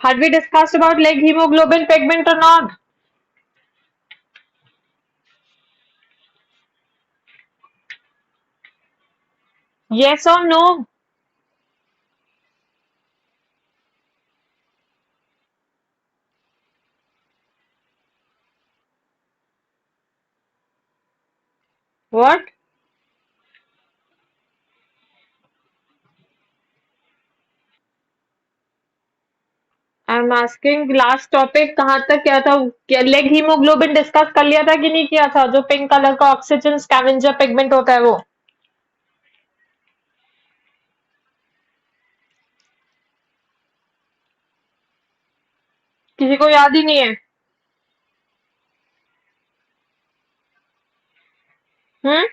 Had we discussed about leg hemoglobin pigment or not? Yes or no? What? I'm asking last topic कहाँ तक क्या था? क्या leg haemoglobin discuss कर लिया था कि नहीं किया था? जो पिंक कलर का ऑक्सीजन स्कैवेंजर पिगमेंट होता है वो। किसी को याद ही नहीं है? हम्म।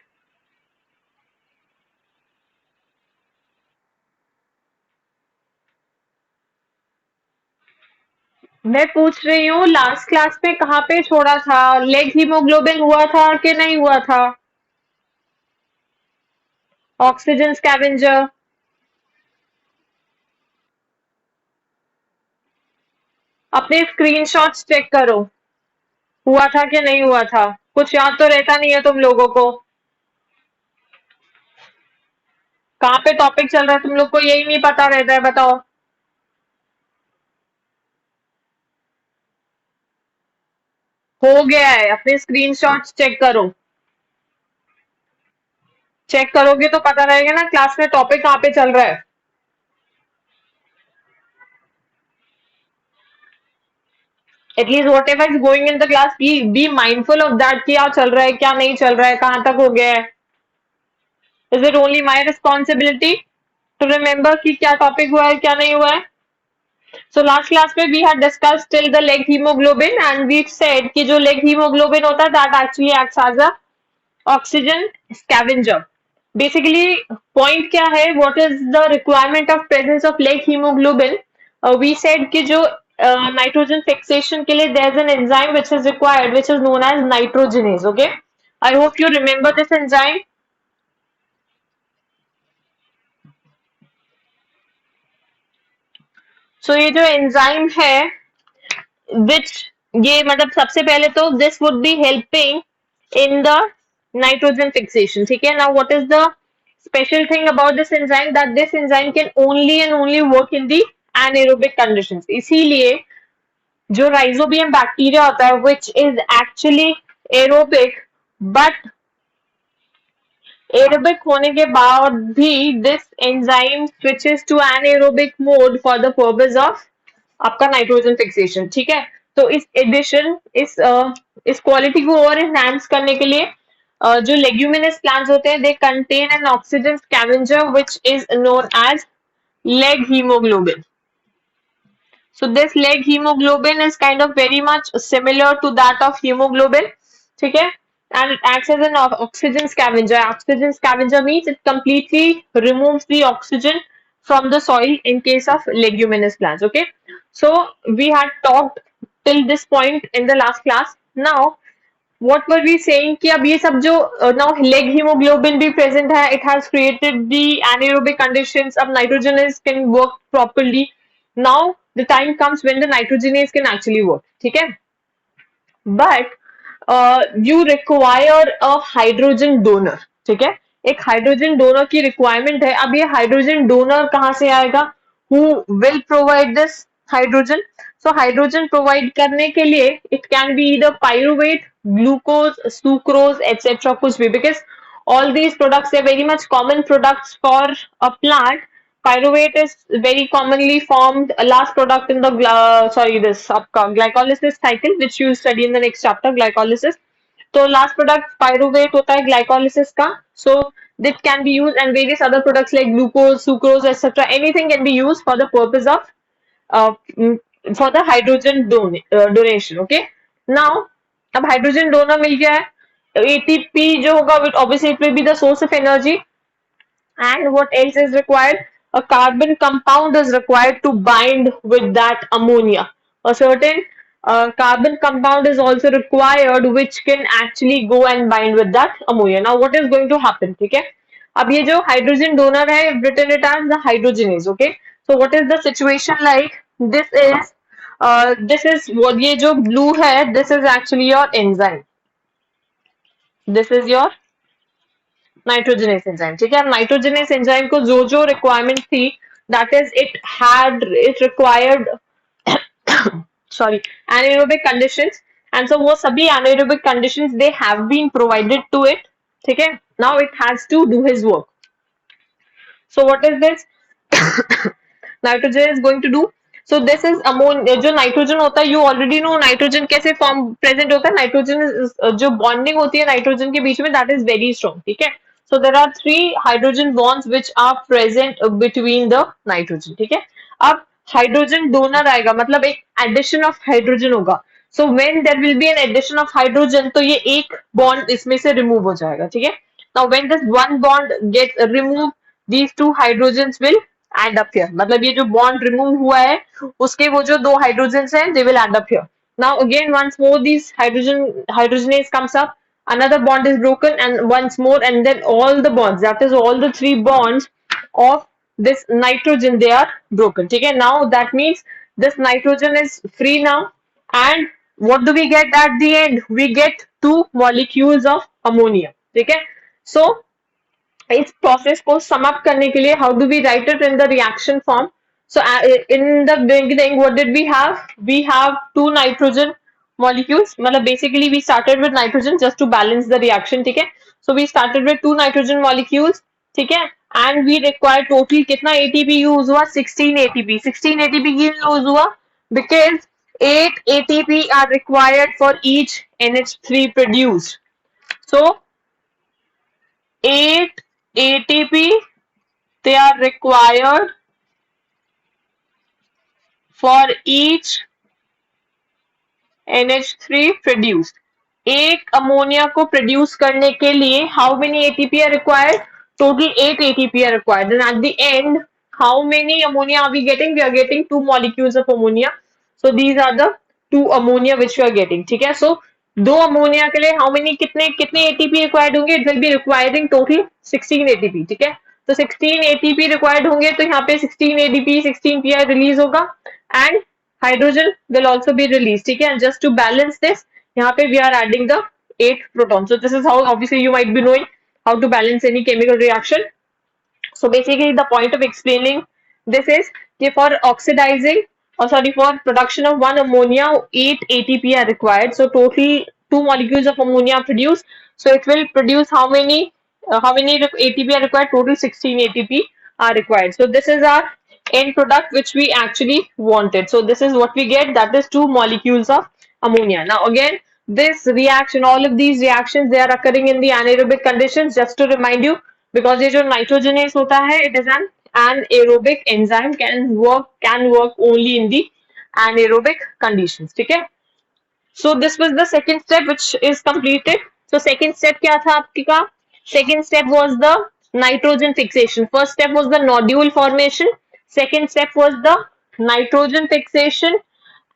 मैं पूछ रही हूँ लास्ट क्लास में कहाँ पे छोड़ा था? लेग हीमोग्लोबिन हुआ था कि नहीं हुआ था? Oxygen scavenger. अपने स्क्रीनशॉट्स चेक करो, हुआ था कि नहीं हुआ था। कुछ याद तो रहता नहीं है तुम लोगों को। कहाँ पे टॉपिक चल रहा है तुम लोग को यही नहीं पता रहता है, बताओ। हो गया है, अपने स्क्रीनशॉट्स चेक करो। चेक करोगे तो पता रहेगा ना क्लास में टॉपिक कहाँ पे चल रहा है। At least what ever is going in the class be mindful of that, क्या चल रहा है क्या नहीं चल रहा है, कहाँ तक हो गया है। Is it only my responsibility to remember कि क्या टॉपिक हुआ है क्या नहीं हुआ है? सो लास्ट क्लास में we had discussed till the leg haemoglobin and we said कि जो लेग हीमोग्लोबिन होता है that actually acts as a oxygen scavenger. Basically point क्या है, what is the requirement of presence of leg haemoglobin? We said कि जो nitrogen fixation के लिए there is an enzyme which is required which is known as nitrogenase. Okay, I hope you remember this enzyme. So ये जो enzyme है विच, ये मतलब सबसे पहले तो this would be helping in the nitrogen fixation, ठीक है। Now what is the special thing about this enzyme, that this enzyme can only and only work in the anaerobic conditions। इसीलिए जो राइजोबियम बैक्टीरिया होता है which is actually aerobic, but aerobic होने के बाद भी this enzyme switches to anaerobic mode for the purpose of आपका nitrogen fixation, ठीक है। तो इस एडिशन इस क्वालिटी को और एनहांस करने के लिए जो लेग्यूमिनस प्लांट्स होते हैं they contain an oxygen scavenger which is known as leg hemoglobin। So this leg hemoglobin is kind of very much similar to that of hemoglobin, ठीक है, and it acts as an oxygen scavenger। Oxygen scavenger means it completely removes the oxygen from the soil in case of leguminous plants। Okay, so we had talked till this point in the last class। Now what were we saying कि अब ये सब जो now leg hemoglobin भी present है, it has created the anaerobic conditions, अब nitrogenase can work properly। now the time comes when the nitrogenase can actually work, ठीक है, but you require a hydrogen donor, ठीक है। एक हाइड्रोजन डोनर की requirement है। अब ये हाइड्रोजन डोनर कहाँ से आएगा? Who will provide this hydrogen? So hydrogen provide करने के लिए it can be either pyruvate, glucose, sucrose etcetera, कुछ भी, because all these products are very much common products for a plant। Pyruvate is very commonly formed last product in the sorry this आपका glycolysis cycle which you study in the next chapter, glycolysis। तो last product pyruvate होता है glycolysis का। So that can be use and various other products like glucose, sucrose etcetera, anything can be use for the purpose of for the hydrogen donation. Okay, now अब hydrogen donor मिल गया है। ATP जो होगा obviously it will be the source of energy. And what else is required? A carbon compound is required to bind with that ammonia. A certain carbon compound is also required which can actually go and bind with that ammonia। Now what is going to happen? ठीक है, अब ये जो hydrogen donor है written it as the hydrogenase। Okay, so what is the situation like? This is this is what ये जो blue है, this is actually your enzyme, this is your nitrogenase enzyme, ठीक है। नाइट्रोजनेस एंजाइम को जो जो requirement थी, that is it required sorry, anaerobic conditions, and so वो सभी anaerobic conditions they have been provided to it, ठीक है। Now it has to do his work. So what is this nitrogen is going to do? So this is ammonia, जो nitrogen होता है, you already know nitrogen कैसे form present होता है। Nitrogen जो bonding होती है नाइट्रोजन के बीच में, दैट इज वेरी स्ट्रॉन्ग, ठीक है। So there are 3 hydrogen bonds which are present between the nitrogen, ठीक है। अब हाइड्रोजन डोनर आएगा, मतलब एक एडिशन ऑफ हाइड्रोजन होगा। So when there will be an addition of hydrogen, तो ये एक बॉन्ड इसमें से रिमूव हो जाएगा, ठीक है। Now when this one bond get remove, these two hydrogens will add up here, मतलब ये जो bond remove हुआ है उसके वो जो 2 hydrogens हैं, they will add up here. Now again once more these hydrogenase comes up, another bond is broken, and once more, and then all the bonds, that is all the 3 bonds of this nitrogen, they are broken, ठीक है। Now that means this nitrogen is free now, and what do we get at the end? We get 2 molecules of ammonia, ठीक है। So इस process को sum up करने के लिए, how do we write it in the reaction form? So in the beginning what did we have 2 nitrogen molecules, मतलब basically we started with nitrogen just to balance the reaction, ठीक है। so we started with 2 nitrogen molecules, ठीक है, and we require total कितना ATP use हुआ? 16 ATP। 16 ATP की use हुआ because 8 ATP are required for each NH3 produced, so 8 ATP they are required for each NH3 produced. एक ammonia को produce करने के लिए how many ATP are required? Total 8 ATP are required. And at the end, how many ammonia are we getting? We are getting 2 molecules of ammonia. So these are the 2 ammonia which we are getting. ठीक है, so 2 ammonia के लिए how many कितने कितने ATP required होंगे? It will be requiring total 16 ATP, ठीक है। तो 16 ATP रिक्वायर्ड होंगे, तो यहाँ पे 16 ADP 16 PI रिलीज होगा, and hydrogen will also be release, ठीक है। जस्ट टू बैलेंस दिस, यहाँ पे we are adding the 8 proton. So this is how obviously you might be knowing how to balance any chemical reaction. So basically the point of explaining this is for oxidizing, or sorry, for production of 1 ammonia 8 ATP are required. So total 2 molecules of ammonia are produced. So it will produce how many ATP are required? Total 16 ATP are required. So this is our end product which we actually wanted. So this is what we get, that is 2 molecules of ammonia. Now again, this reaction, all of these reactions, they are occurring in the anaerobic conditions. Just to remind you, because ये जो nitrogenase होता है, it is an anaerobic enzyme, can work only in the anaerobic conditions, ठीक है। So this was the second step which is completed. So second step क्या था आपकी का? Second step was the nitrogen fixation. First step was the nodule formation. Second step was the nitrogen fixation,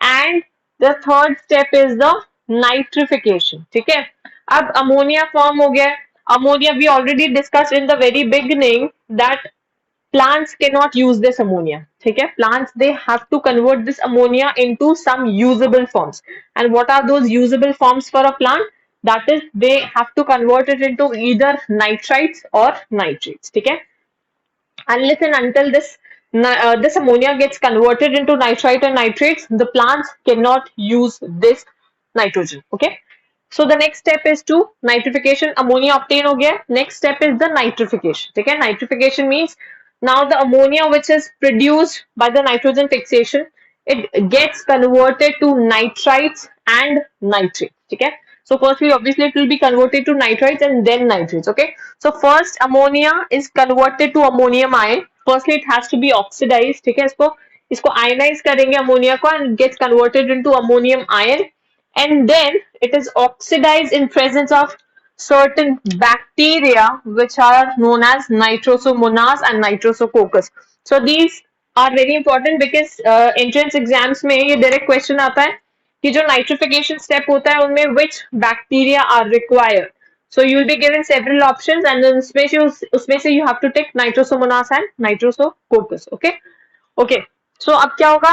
and the third step is the nitrification, ठीक है। अब ammonia form हो गया। Ammonia we already discussed in the very beginning that plants cannot use this ammonia, ठीक है। plants they have to convert this ammonia into some usable forms, and what are those usable forms for a plant? That is, they have to convert it into either nitrites or nitrates, ठीक है। Unless and until this ammonia gets converted into nitrite and nitrates, the plants cannot use this nitrogen, okay। So the next step is to nitrification. Ammonia obtain हो गया, next step is the nitrification, ठीक है। nitrification means now the ammonia which is produced by the nitrogen fixation, it gets converted to nitrites and nitrates, ठीक है। So firstly, obviously, it will be converted to nitrites and then nitrates, okay. So first ammonia is converted to ammonium ion. Firstly, it has to be oxidized, ठीक है। इसको ionize करेंगे ammonia को, and gets converted into ammonium ion, and then it is oxidized in presence of certain bacteria which are known as nitrosomonas and nitrosococcus. So these are very important because entrance exams में ये direct question आता है कि जो nitrification step होता है उनमें which bacteria are required. So you will be given several options, and then उसमें से you have to take nitrosomonas and nitrosococcus, okay. Okay, so अब क्या होगा?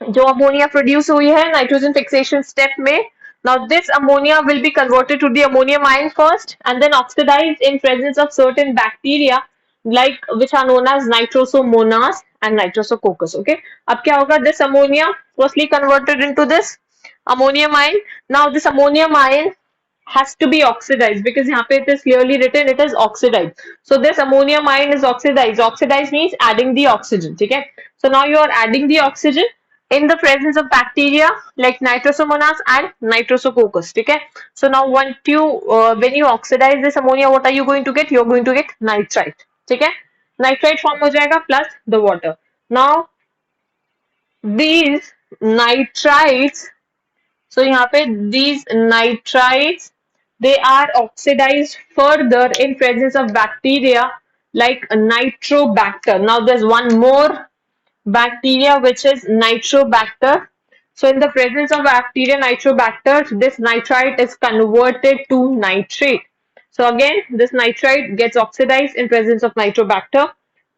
जो अमोनिया प्रोड्यूस हुई है नाइट्रोजन फिक्सेशन स्टेप में, now this ammonia will be converted to the ammonium ion first and then oxidized in presence of certain bacteria like which are known as nitrosomonas and nitrosococcus. Okay, अब क्या होगा, this ammonia firstly converted into this ammonium ion. Now this ammonium ion has to be oxidized because यहाँ पे it is clearly written it is oxidized. So this ammonium ion is oxidized. Oxidized means adding the oxygen. ठीक है. So now you are adding the oxygen in the presence of bacteria like Nitrosomonas and Nitrosococcus. ठीक है. So now when you oxidize this ammonia, what are you going to get? You are going to get nitrite. ठीक है. Nitrite form हो जाएगा plus the water. Now these nitrites, so यहाँ पे these nitrites they are oxidized further in presence of bacteria like Nitrobacter. Now there's one more bacteria which is Nitrobacter. So in the presence of bacteria Nitrobacter, this nitrite is converted to nitrate. So again, this nitrite gets oxidized in presence of Nitrobacter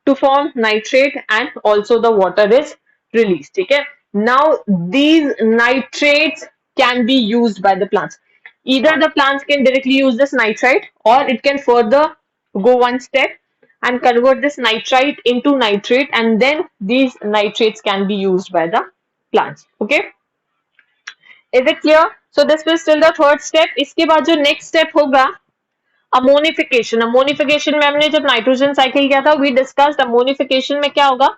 to form nitrate and also the water is released. Okay. Now these nitrates can be used by the plants. Either the plants can directly use this nitrite or it can further go one step and convert this nitrite into nitrate and then these nitrates can be used by the plants. Okay. Is it clear? So this was still the third step. इसके बाद जो next step होगा ammonification. Ammonification में हमने जब nitrogen cycle किया था we discussed ammonification में क्या होगा,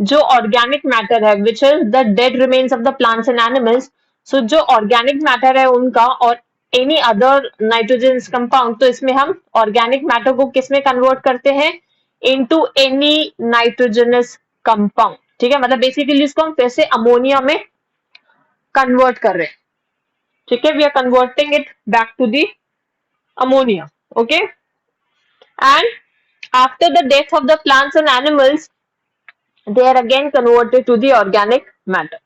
जो ऑर्गेनिक मैटर है which is the dead remains of the plants and animals, so जो ऑर्गेनिक मैटर है उनका और एनी अदर नाइट्रोजन कंपाउंड, तो इसमें हम ऑर्गेनिक मैटर को किस में कन्वर्ट करते हैं, इनटू एनी नाइट्रोजनस कंपाउंड. ठीक है, मतलब बेसिकली इसको हम फिर से अमोनिया में कन्वर्ट कर रहे हैं. ठीक है, we are converting it back to the ammonia. Okay, and after the death of the plants and animals they are again converted to the organic matter.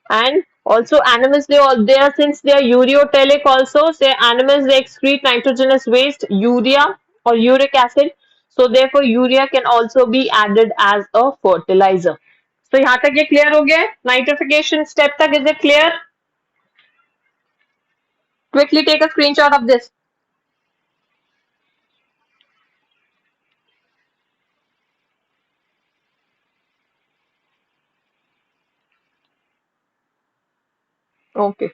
And also animals, they are, since they are ureotelic also, say animals they excrete nitrogenous waste urea or uric acid, so therefore urea can also be added as a fertilizer. So यहाँ तक ये clear हो गया है nitrification step तक. Is it clear? Quickly take a screenshot of this. Okay.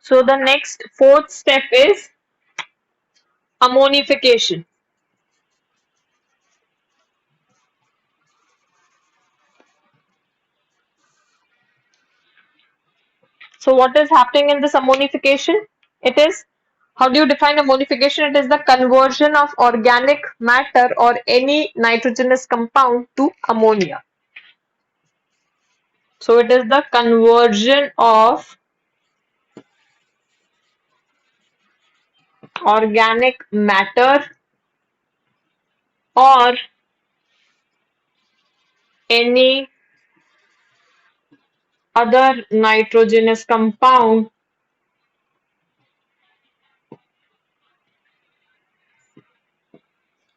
So the next fourth step is ammonification. So what is happening in this ammonification? It is, how do you define ammonification? It is the conversion of organic matter or any nitrogenous compound to ammonia. So it is the conversion of organic matter or any other nitrogenous compound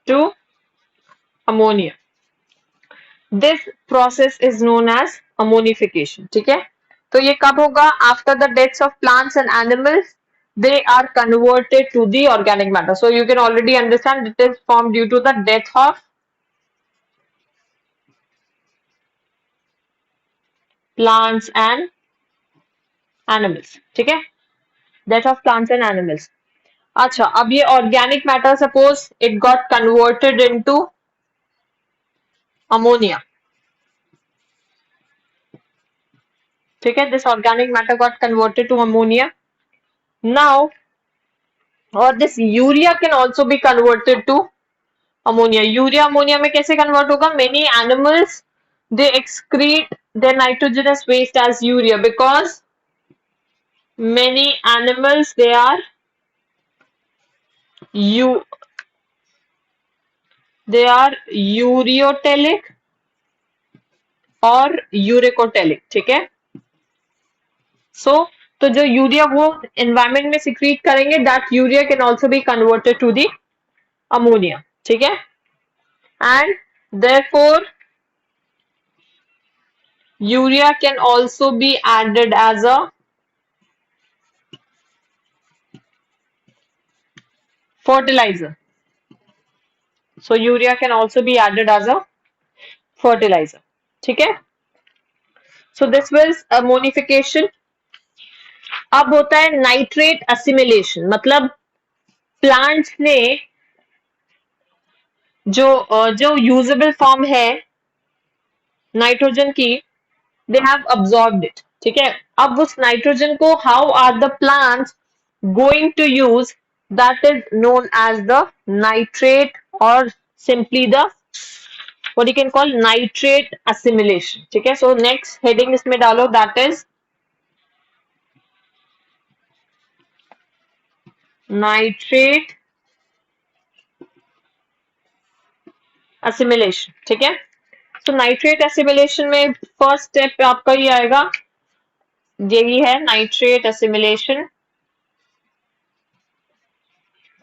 to ammonia. This process is known as ammonification. ठीक है, तो ये कब होगा? After the deaths of plants and animals, they are converted to the organic matter. So you can already understand it is formed due to the death of plants and animals. ठीक है, death of plants and animals. अच्छा, अब ये organic matter suppose it got converted into ammonia. ठीक है, this organic matter got converted to ammonia. Now, or this urea can also be converted to ammonia. Urea ammonia में कैसे convert होगा? Many animals they excrete their nitrogenous waste as urea because many animals they are you they are ureotelic और यूरेकोटेलिक, ठीक है। सो तो जो urea वो environment में सिक्रीट करेंगे, that urea can also be converted to the ammonia, ठीक है। And therefore urea can also be added as a fertilizer. So urea can also be added as a fertilizer, ठीक है। So this was ammonification. अब होता है nitrate assimilation, मतलब plants ने जो यूजेबल फॉर्म है नाइट्रोजन की, दे हैव अब्सॉर्ब्ड इट, ठीक है। अब उस नाइट्रोजन को how are the plants going to use, that is known as the nitrate और simply the what you can call nitrate assimilation, ठीक है। सो नेक्स्ट हेडिंग इसमें डालो, दैट इज नाइट्रेट असिमिलेशन, ठीक है। तो नाइट्रेट एसिमिलेशन में फर्स्ट स्टेप आपका ये आएगा, यही है नाइट्रेट एसिमिलेशन।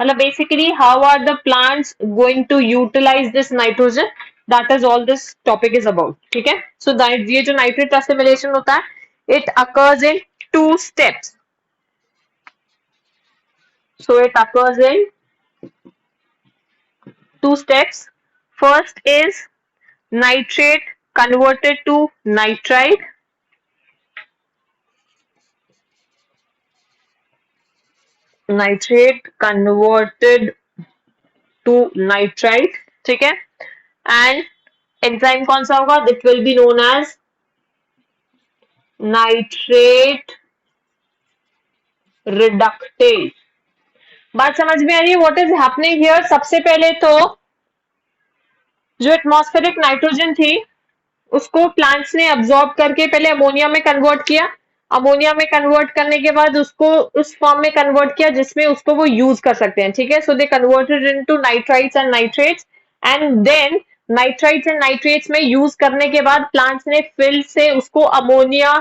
मतलब basically how are the plants going to utilise this nitrogen, that is all this topic is about, ठीक है। सो ये जो नाइट्रेट एसिमिलेशन होता है, it occurs in two steps. So it occurs in two steps. First is nitrate converted to nitrite. Nitrate converted to nitrite, ठीक है। And enzyme कौन सा होगा, that will be known as nitrate reductase. बात समझ में आ रही है व्हाट इज हैपनिंग हियर। सबसे पहले तो जो एटमॉस्फेरिक नाइट्रोजन थी उसको प्लांट्स ने अब्सॉर्ब करके पहले अमोनिया में कन्वर्ट किया। अमोनिया में कन्वर्ट करने के बाद उसको उस फॉर्म में कन्वर्ट किया जिसमें उसको वो यूज कर सकते हैं, ठीक है। So they converted into nitrites and nitrates, and then nitrites and nitrates में यूज करने के बाद प्लांट्स ने फिर से उसको अमोनिया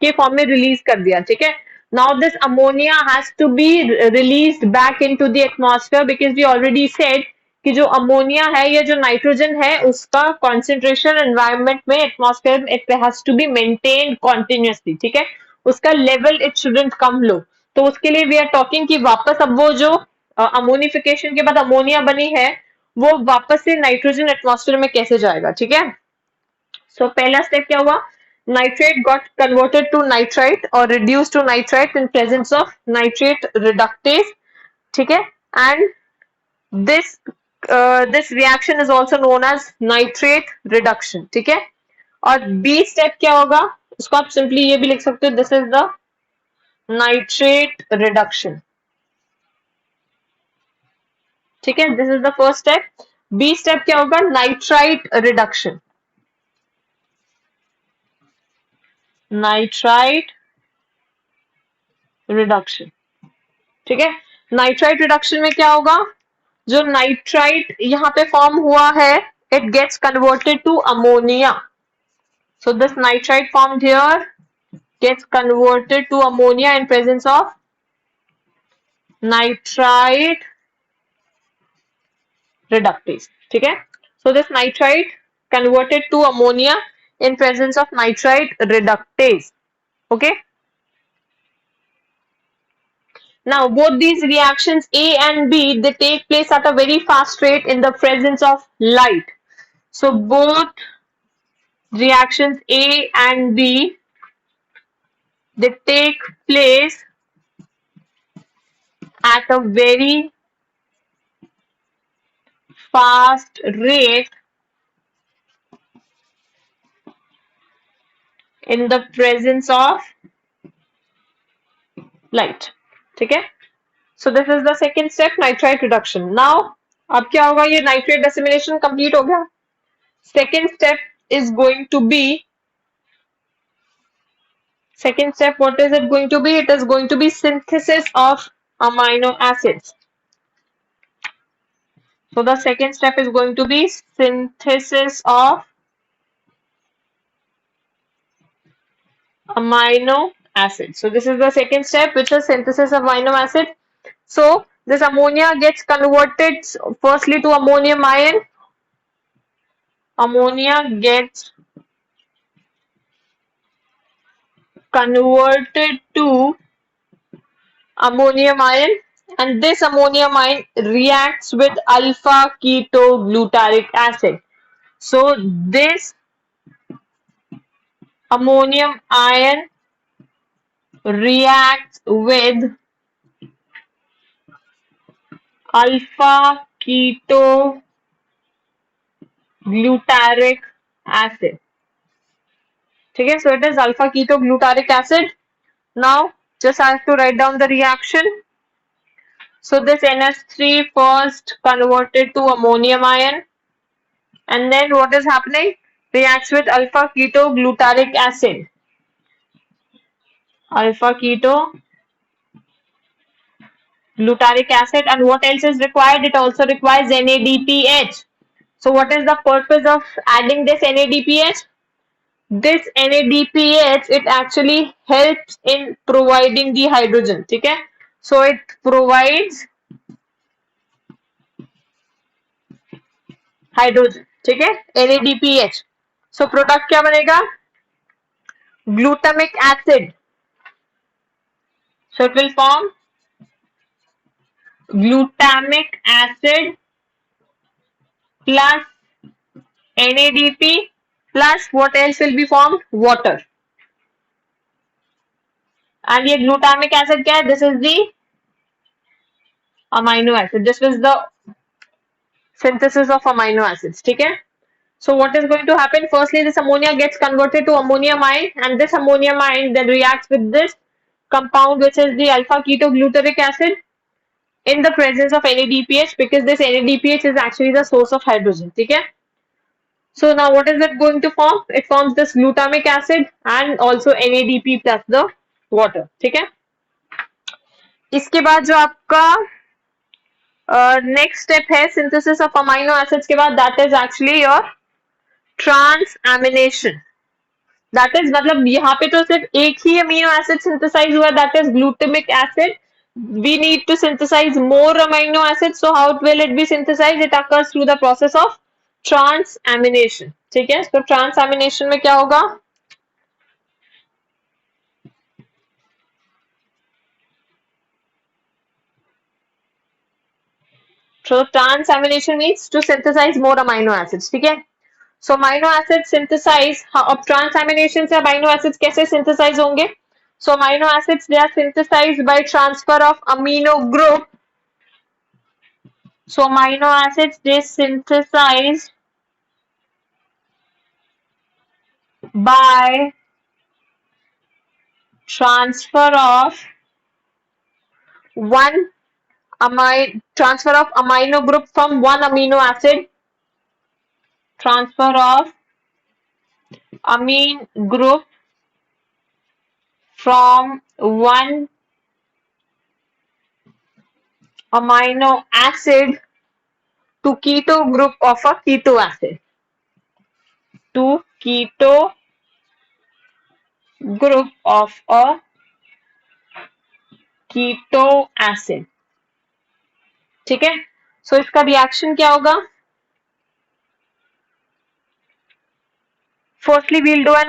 के फॉर्म में रिलीज कर दिया, ठीक है। Now this ammonia has to be released back into the atmosphere, because we already said कि जो अमोनिया है या जो नाइट्रोजन है उसका कॉन्सेंट्रेशन एनवायरमेंट में एटमॉस्फेयर में it has to be maintained continuously, ठीक है। उसका level it shouldn't come low. तो उसके लिए वी आर टॉकिंग कि वापस अब वो जो अमोनिफिकेशन के बाद अमोनिया बनी है वो वापस से नाइट्रोजन एटमॉस्फेयर में कैसे जाएगा, ठीक है। सो पहला स्टेप क्या हुआ, nitrate got converted to nitrite or reduced to nitrite in presence of nitrate reductase, ठीक है। and this reaction is also known as nitrate reduction, ठीक है। और बी स्टेप क्या होगा, उसको आप सिंपली ये भी लिख सकते हो, this is the nitrate reduction, ठीक है। This is the first step. B step क्या होगा, नाइट्राइट रिडक्शन, नाइट्राइट रिडक्शन, ठीक है। नाइट्राइट रिडक्शन में क्या होगा, जो नाइट्राइट यहाँ पे फॉर्म हुआ है it gets converted to ammonia. So this nitrite formed here gets converted to ammonia in presence of nitrite reductase, ठीक है। so this nitrite converted to ammonia in presence of nitrite reductase, okay। now both these reactions A and B, they take place at a very fast rate in the presence of light. So both reactions A and B, they take place at a very fast rate in the presence of light, ठीक है। so this is the second step, nitrite reduction. now अब क्या होगा, ये nitrate assimilation complete हो गया। second step is going to be Second step, what is it going to be? It is going to be synthesis of amino acids. So the second step is going to be synthesis of amino acid. So this is the second step, which is synthesis of amino acid. So this ammonia gets converted firstly to ammonium ion. Ammonia gets converted to ammonium ion, and this ammonium ion reacts with alpha ketoglutaric acid. So this ammonium ion reacts with alpha ketoglutaric acid. ठीक है, so it is alpha ketoglutaric acid. Now just I have to write down the reaction. So this NH3 first converted to ammonium ion, and then what is happening? Reacts with alpha ketoglutaric acid. Alpha ketoglutaric acid, and what else is required? It also requires NADPH. So what is the purpose of adding this NADPH? This NADPH, it actually helps in providing the hydrogen. ठीक है? So it provides hydrogen. ठीक है? NADPH. So product क्या बनेगा? Glutamic acid. So it will form glutamic acid plus NADP plus what else will be formed? Water. And ये glutamic acid क्या है? This is the amino acid. This is the synthesis of amino acids. ठीक है? So what is going to happen? Firstly, this ammonia gets converted to ammonium ion, and this ammonium ion then reacts with this compound, which is the alpha ketoglutaric acid, in the presence of NADPH, because this NADPH is actually the source of hydrogen. ठीक है? So now what is it going to form? It forms this glutamic acid and also NADP plus the water. ठीक है? इसके बाद जो आपका next step है synthesis of amino acids के बाद, that is actually your transamination. That is मतलब यहाँ पे तो सिर्फ एक ही अमीनो एसिड सिंथेसाइज हुआ, that is glutamic acid. We need to synthesize more amino acids. So how will it be synthesized? It occurs through the process of transamination. ठीक है? तो transamination में क्या होगा? So transamination means to synthesize more amino acids. ठीक है? So amino acids synthesize. अब transamination से amino acids कैसे synthesize होंगे? So amino acids, they are synthesized by transfer of amino group. So amino acids, they synthesize by transfer of transfer of amino group from one amino acid. Transfer of amine group from one amino acid to keto group of a keto acid. To keto group of a keto acid. ठीक है? सो इसका reaction क्या होगा? Firstly we'll do an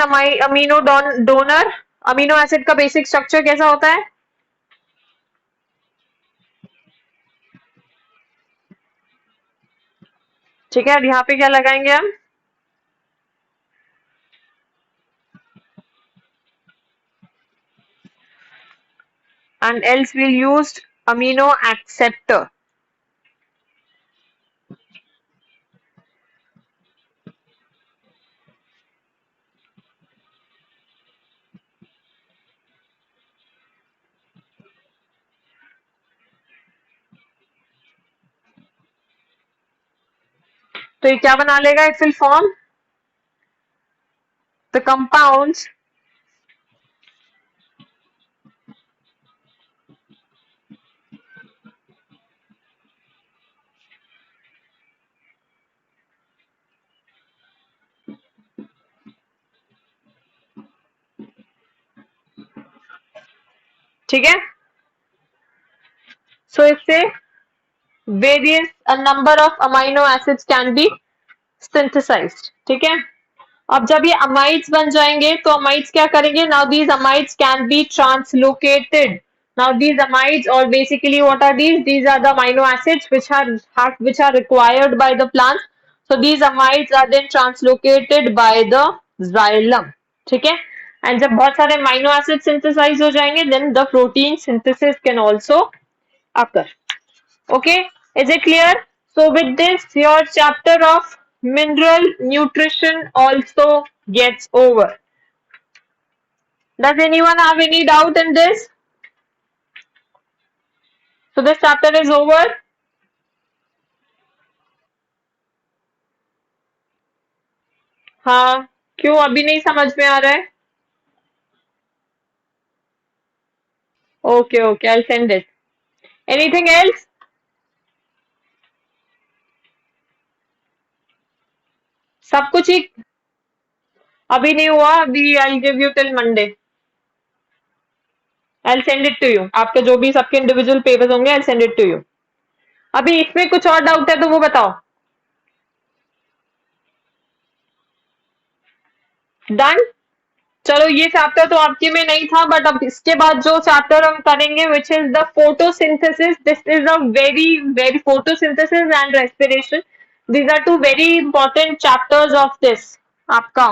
amino donor. Amino acid का basic structure कैसा होता है? ठीक है, यहाँ पे क्या लगाएंगे हम? And else we'll use amino acceptor. तो ये क्या बना लेगा? It will form the compounds ठीक है। सो इससे various number of amino acids can be synthesised, ठीक है। अब जब ये अमाइड्स बन जाएंगे तो अमाइड्स क्या करेंगे, now these amides can be translocated, now these amides और basically what are these are the amino acids which are required by the plants, so these amides are then translocated by the xylem, ठीक है। And जब बहुत सारे amino acid synthesise हो जाएंगे then the protein synthesis can also occur. Okay, is it clear? So with this, your chapter of mineral nutrition also gets over. Does anyone have any doubt in this? So this chapter is over. हाँ, क्यों अभी नहीं समझ में आ रहा है? Okay, okay, I'll send it. Anything else? सब कुछ ही अभी नहीं हुआ, अभी I'll give you till Monday. I'll send it to you. आपके जो भी सबके इंडिविजुअल पेपर्स होंगे I'll send it to you. अभी इसमें कुछ और डाउट है तो वो बताओ. Done? चलो ये चैप्टर तो आपके में नहीं था, बट अब इसके बाद जो चैप्टर हम करेंगे which is the photosynthesis, this is a very very photosynthesis and respiration, these are two very important chapters of this आपका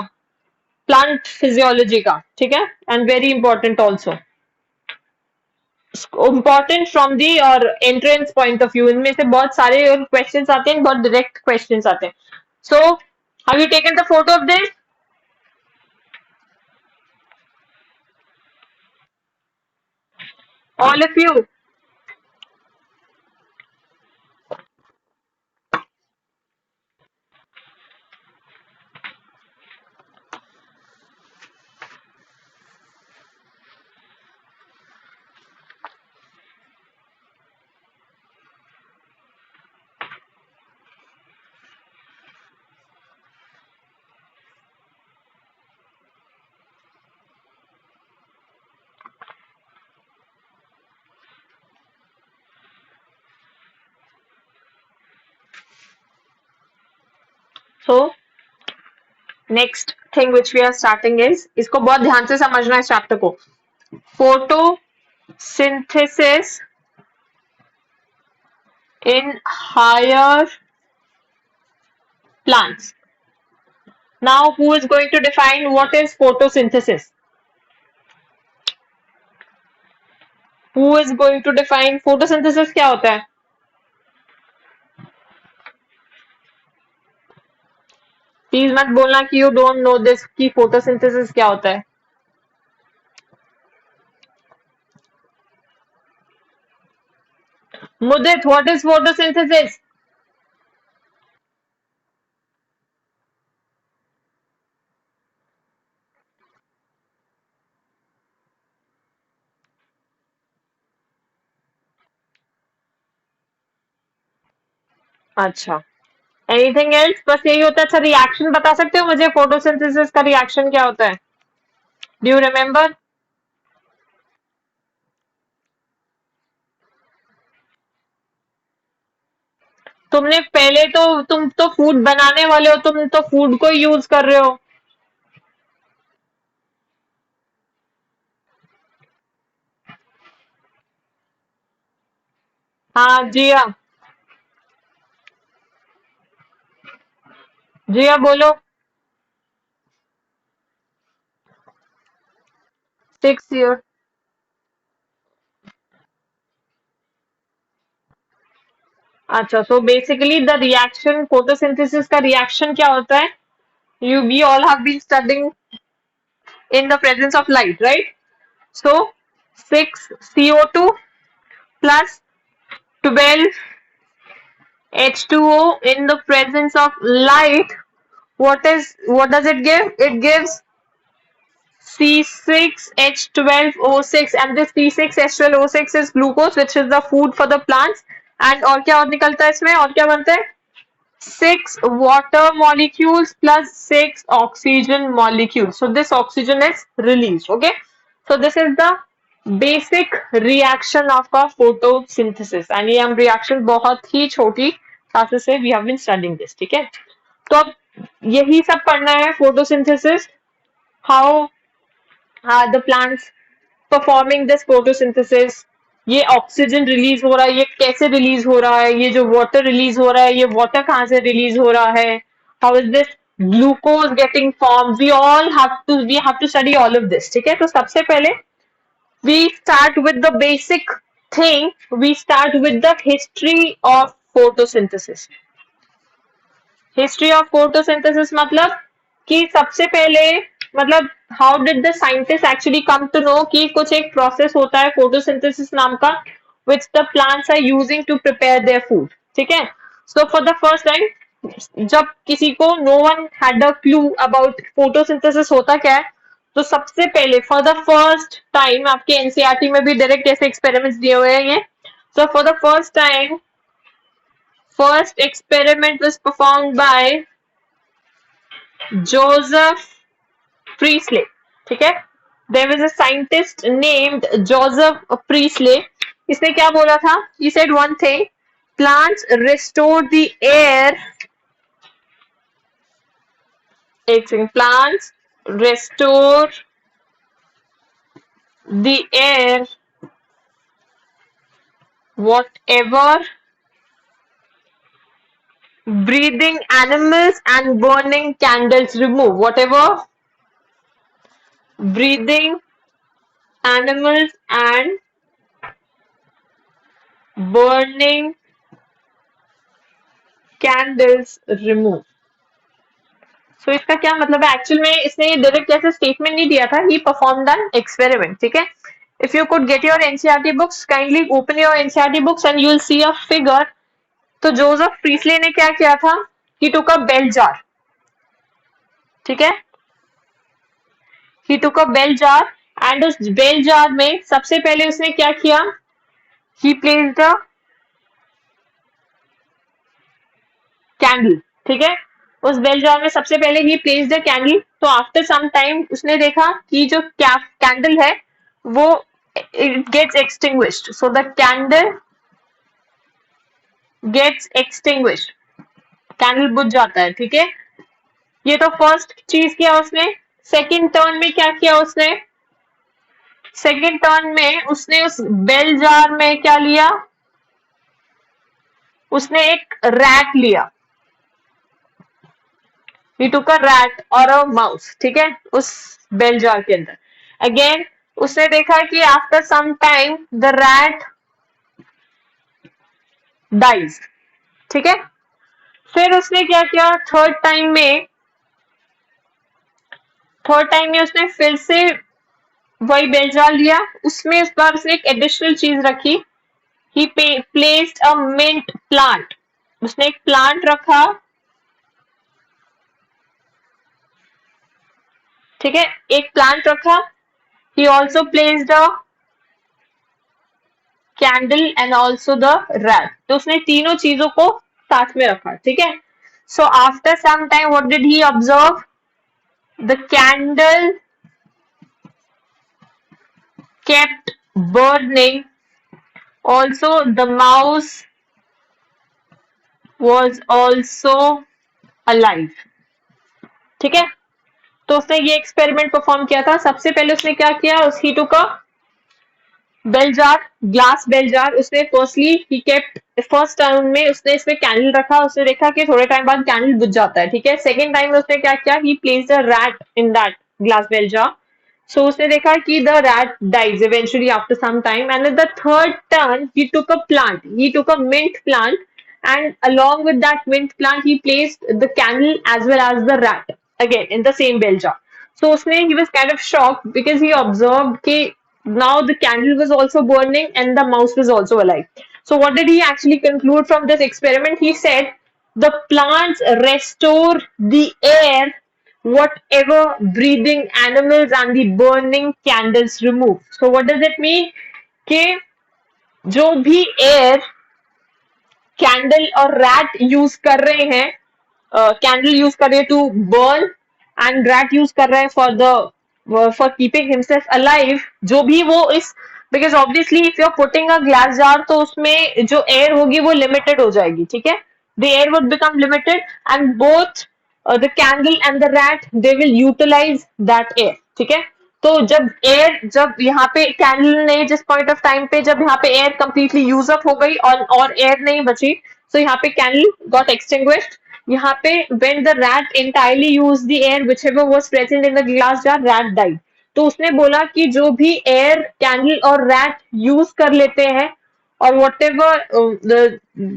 प्लांट फिजियोलॉजी का, ठीक है, and very important also, important from the और एंट्रेंस पॉइंट ऑफ व्यू, इनमें से बहुत सारे question आते हैं, बहुत डायरेक्ट क्वेश्चन आते हैं. So have you taken the photo of this? All of you. So next thing which we are starting is, इसको बहुत ध्यान से समझना है इस चैप्टर को, photosynthesis in higher plants. Now who is going to define what is photosynthesis? Who is going to define photosynthesis क्या होता है? प्लीज मत बोलना कि यू डोंट नो दिस, कि फोटोसिंथेसिस क्या होता है. मुदित, व्हाट इज फोटोसिंथेसिस? अच्छा, एनीथिंग एल्स? बस यही होता है. अच्छा, रिएक्शन बता सकते हो मुझे, फोटोसिंथेसिस का रिएक्शन क्या होता है? Do you remember? तुमने पहले तो, तुम तो फूड बनाने वाले हो, तुम तो फूड को यूज कर रहे हो. हाँ जिया, जिया बोलो. 6 year. अच्छा, so basically the reaction, photosynthesis का रिएक्शन क्या होता है? You we all have been studying in the presence of light, right? So 6 CO2 plus 12 H2O in the presence of light. What does it give? It gives C6H12O6, and this C6H12O6 is glucose, which is the food for the plants. And और क्या और निकलता है इसमें, और क्या बनता है? 6 water molecules plus 6 oxygen molecules. So this oxygen is released. Okay. So this is the basic reaction of a photosynthesis, and ये हम रिएक्शन बहुत ही छोटी क्लासेस से we have been studying this, ठीक है। तो अब यही सब पढ़ना है, photosynthesis, how are the plants performing this photosynthesis, ये ऑक्सीजन रिलीज हो रहा है, ये कैसे रिलीज हो रहा है, ये जो वाटर रिलीज हो रहा है, ये वाटर कहाँ से रिलीज हो रहा है, how is this glucose getting form, we have to study all of this, ठीक है। तो सबसे पहले we start with the basic thing, we start with the history of photosynthesis. History of photosynthesis मतलब कि सबसे पहले, मतलब how did the scientist actually come to know कि कुछ एक प्रोसेस होता है फोटोसिंथेसिस नाम का, which the plants are using to prepare their food, ठीक है। So for the first time जब किसी को, no one had a clue about photosynthesis होता क्या है, तो सबसे पहले फॉर द फर्स्ट टाइम, आपके एनसीईआरटी में भी डायरेक्ट ऐसे एक्सपेरिमेंट्स दिए हुए हैं ये, सो for the first time first experiment was performed by Joseph Priestley, ठीक है। There was a scientist named Joseph Priestley. इसने क्या बोला था? He said one thing: plants restore the air. एक second. Plants restore the air, whatever breathing animals and burning candles remove. Whatever breathing animals and burning candles remove. So इसका क्या मतलब है? Actual में इसने डायरेक्ट ऐसे स्टेटमेंट नहीं दिया था, ही परफॉर्म्ड एन एक्सपेरिमेंट, ठीक है। If you could get your NCERT books, kindly open your NCERT books and you will see a figure. तो जोसेफ प्रीस्ले ने क्या किया था, ही टुक अ बेल जार, ठीक है, ही took a bell jar, and उस बेल जार में सबसे पहले उसने क्या किया, ही प्लेस्ड अ कैंडल, ठीक है। उस बेल जार में सबसे पहले ही प्लेस्ड अ कैंडल। तो आफ्टर सम टाइम उसने देखा कि जो कैंडल है वो it gets extinguished, so the candle gets extinguished, candle बुझ जाता है, ठीक है। ये तो फर्स्ट चीज किया उसने। सेकंड टर्न में क्या किया उसने, सेकंड टर्न में उसने उस बेल जार में क्या लिया, उसने एक रैट लिया, he took a rat or a mouse, ठीक है, उस बेल जार के अंदर। अगेन उसने देखा कि after some time the rat dies, ठीक है। फिर उसने क्या किया, थर्ड टाइम में उसने फिर से वही बेल जार लिया, उसमें इस बार उसने एक एडिशनल चीज रखी, he placed a mint plant, उसने एक प्लांट रखा, ठीक है, एक प्लांट रखा। He also placed a candle and also the rat, तो उसने तीनों चीजों को साथ में रखा, ठीक है। So after some time what did he observe, the candle kept burning, also the mouse was also alive, ठीक है। तो उसने ये एक्सपेरिमेंट परफॉर्म किया था। सबसे पहले उसने क्या किया, he took a bell jar, glass bell jar, उसने firstly he kept, first time में उसने इसमें कैंडल रखा, उसने देखा कि थोड़े टाइम बाद कैंडल बुझ जाता है, ठीक है। सेकेंड टाइम में उसने क्या किया, he placed a rat in that glass bell jar, so उसने देखा कि the rat dies eventually after some time, and the third turn he took a plant, he took a mint plant, and along with that mint plant he placed the candle as well as the rat again in the same bell jar. So usne, he was kind of shocked because he observed कि now the candle was also burning and the mouse was also alive. So what did he actually conclude from this experiment? He said the plants restore the air, whatever breathing animals and the burning candles remove. So what does it mean? कि जो भी air candle और rat use कर रहे हैं, candle use कर रहे हैं to burn and rat use कर रहे हैं फॉर कीपिंग हिमसेल्फ अलाइव, जो भी वो इस because obviously if you are putting a glass jar तो उसमें जो एयर होगी वो लिमिटेड हो जाएगी, ठीक है, the air would become limited and both the candle and the rat they will utilize that air, ठीक है। तो जब यहाँ पे कैंडल ने जिस पॉइंट ऑफ टाइम पे जब यहाँ पे एयर कंप्लीटली यूज अप हो गई और एयर नहीं बची, तो यहाँ पे कैंडल गॉट एक्सटिंग्विश्ड। यहाँ पे when the rat entirely used the air whichever was present in the glass jar, rat died। तो उसने बोला कि जो भी एयर कैंडल और रैट यूज कर लेते हैं और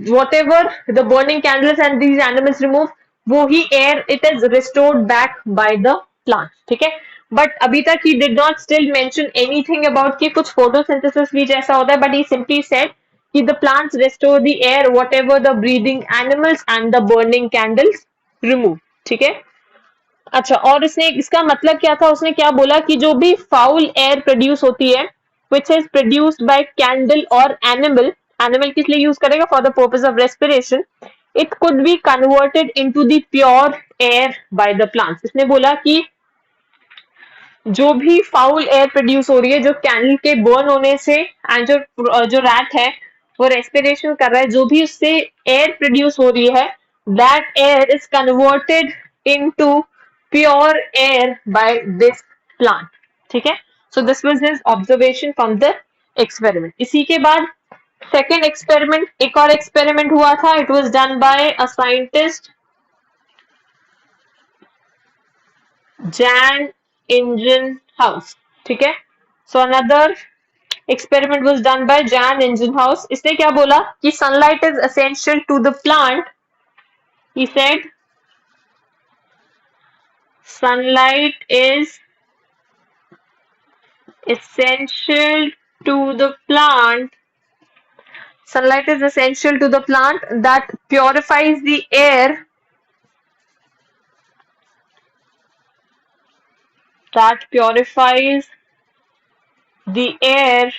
whatever the burning candles and these animals remove, वो ही air it is restored back by the plant, ठीक है। बट अभी तक he did not still mention anything about कि कुछ फोटोसिंथेसिस भी जैसा होता है, बट ही सिंपली सेड कि the plants restore the air whatever the breathing animals and the burning candles remove, ठीक है। अच्छा, और इसने इसका मतलब क्या था, उसने क्या बोला कि जो भी फाउल एयर प्रोड्यूस होती है which is produced by candle और एनिमल, एनिमल किस लिए यूज करेगा, for the purpose of respiration, it could be converted into the pure air by the plants. इसने बोला कि जो भी फाउल एयर प्रोड्यूस हो रही है जो कैंडल के बर्न होने से एंड जो रैट है वो रेस्पिरेशन कर रहा है, जो भी उससे एयर प्रोड्यूस हो रही है that air is converted into pure air by this plant, ठीक है। So this was his observation from the experiment. इसी के बाद सेकेंड एक्सपेरिमेंट, एक और एक्सपेरिमेंट हुआ था, it was done by a scientist Jan Ingenhousz, ठीक है। So another experiment was done by Jan Ingenhouse। इसने क्या बोला कि sunlight is essential to the plant। He said sunlight is essential to the plant, sunlight is essential to the plant that purifies the air, that purifies the air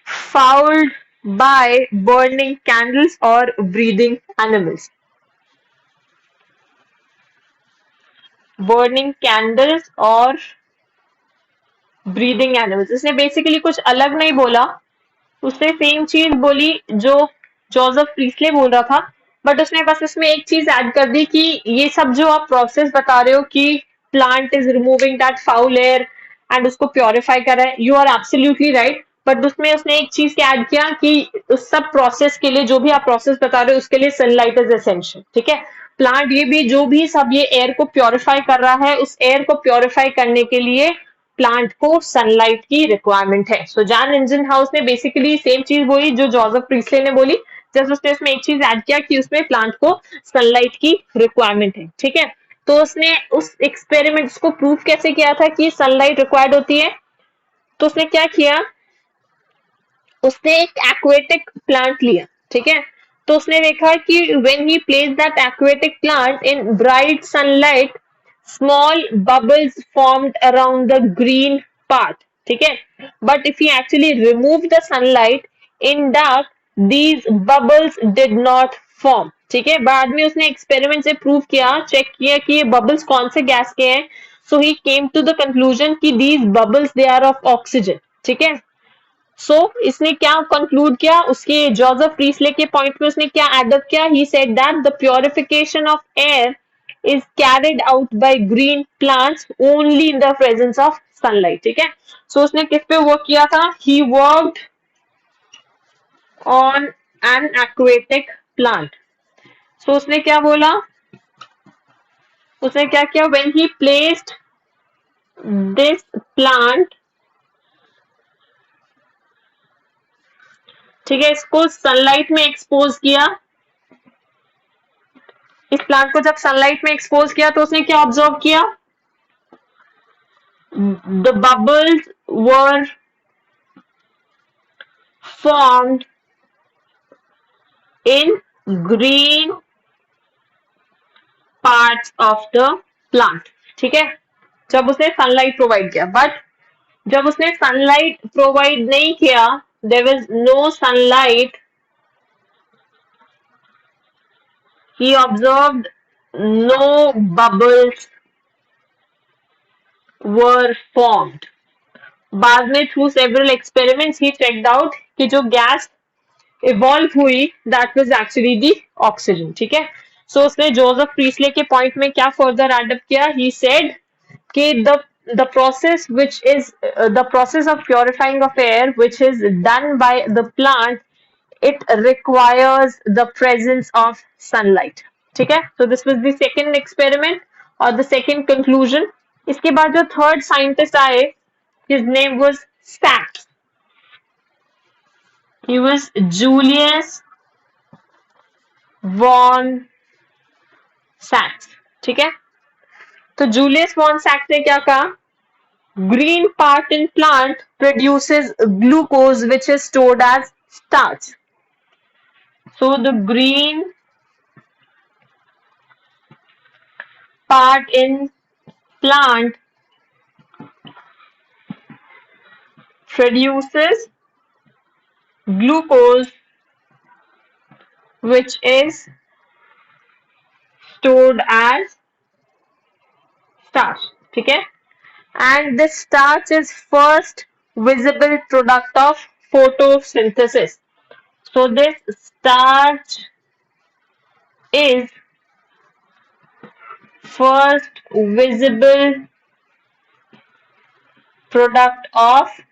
fouled by burning candles or breathing animals, burning candles or breathing animals. इसने basically कुछ अलग नहीं बोला, उसने same चीज बोली जो Joseph प्रीस्ले बोल रहा था, बट उसने बस इसमें एक चीज ऐड कर दी कि ये सब जो आप प्रोसेस बता रहे हो कि plant is removing that foul air and उसको प्योरीफाई कर रहा है, you are absolutely right. But उसमें उसने एक चीज ऐड किया कि उस सब प्रोसेस के लिए जो भी आप प्रोसेस बता रहे हो उसके लिए सनलाइट इज एसेंशियल, ठीक है। प्लांट ये भी जो भी सब ये एयर को प्योरीफाई कर रहा है, उस एयर को प्योरीफाई करने के लिए प्लांट को सनलाइट की रिक्वायरमेंट है। सो जॉन इंजनहाउस ने बेसिकली सेम चीज बोली जो जोसेफ प्रीस्ले ने बोली, जस्ट उसने इसमें एक चीज ऐड किया कि उसमें प्लांट को सनलाइट की रिक्वायरमेंट है, ठीक है। तो उसने उस एक्सपेरिमेंट्स को प्रूव कैसे किया था कि सनलाइट रिक्वायर्ड होती है, तो उसने क्या किया, उसने एक एक्वेटिक प्लांट लिया, ठीक है। तो उसने देखा कि when he place that aquatic plant in bright sunlight small bubbles formed around the green part, ठीक है। But if he actually removed the sunlight in dark, these bubbles did not form, ठीक है। बाद में उसने एक्सपेरिमेंट से prove किया, check किया कि ये बबल्स कौन से गैस के हैं, सो ही केम टू द कंक्लूजन कि these bubbles they are of oxygen, ठीक है। इसने क्या कंक्लूड किया, उसके जोसेफ प्रीस्ले के पॉइंट में उसने क्या एडअप किया, he said that the purification of air is carried out by green plants only in the presence of sunlight, ठीक है। उसने किस पे वर्क किया था, he worked on an aquatic plant। उसने क्या बोला, उसने क्या किया, when he placed this plant, ठीक है, इसको सनलाइट में एक्सपोज किया, इस प्लांट को जब सनलाइट में एक्सपोज किया तो उसने क्या ऑब्जर्व किया, the bubbles were formed in green parts of the plant, ठीक है, जब उसने सनलाइट प्रोवाइड किया। बट जब उसने सनलाइट प्रोवाइड नहीं किया, there was no sunlight, he observed no bubbles were formed, बाद में through several experiments he checked out कि जो गैस इवॉल्व हुई that was actually the oxygen, ठीक है। सो उसने जोसेफ प्रीस्ले के पॉइंट में क्या फर्दर एडअप किया, ही सेड कि the process which is the process of purifying of air which is done by the plant, it requires the presence of sunlight, ठीक है। so this was the second experiment or the second conclusion. इसके बाद जो third scientist आए, his name was Sachs. He was Julius von सैक्स, ठीक है। तो जूलियस वॉन सैक्स ने क्या कहा, green part in plant produces glucose which is stored as starch. So the green part in plant produces glucose which is stored as starch, ठीक है। And this starch is first visible product of photosynthesis. So this starch is first visible product of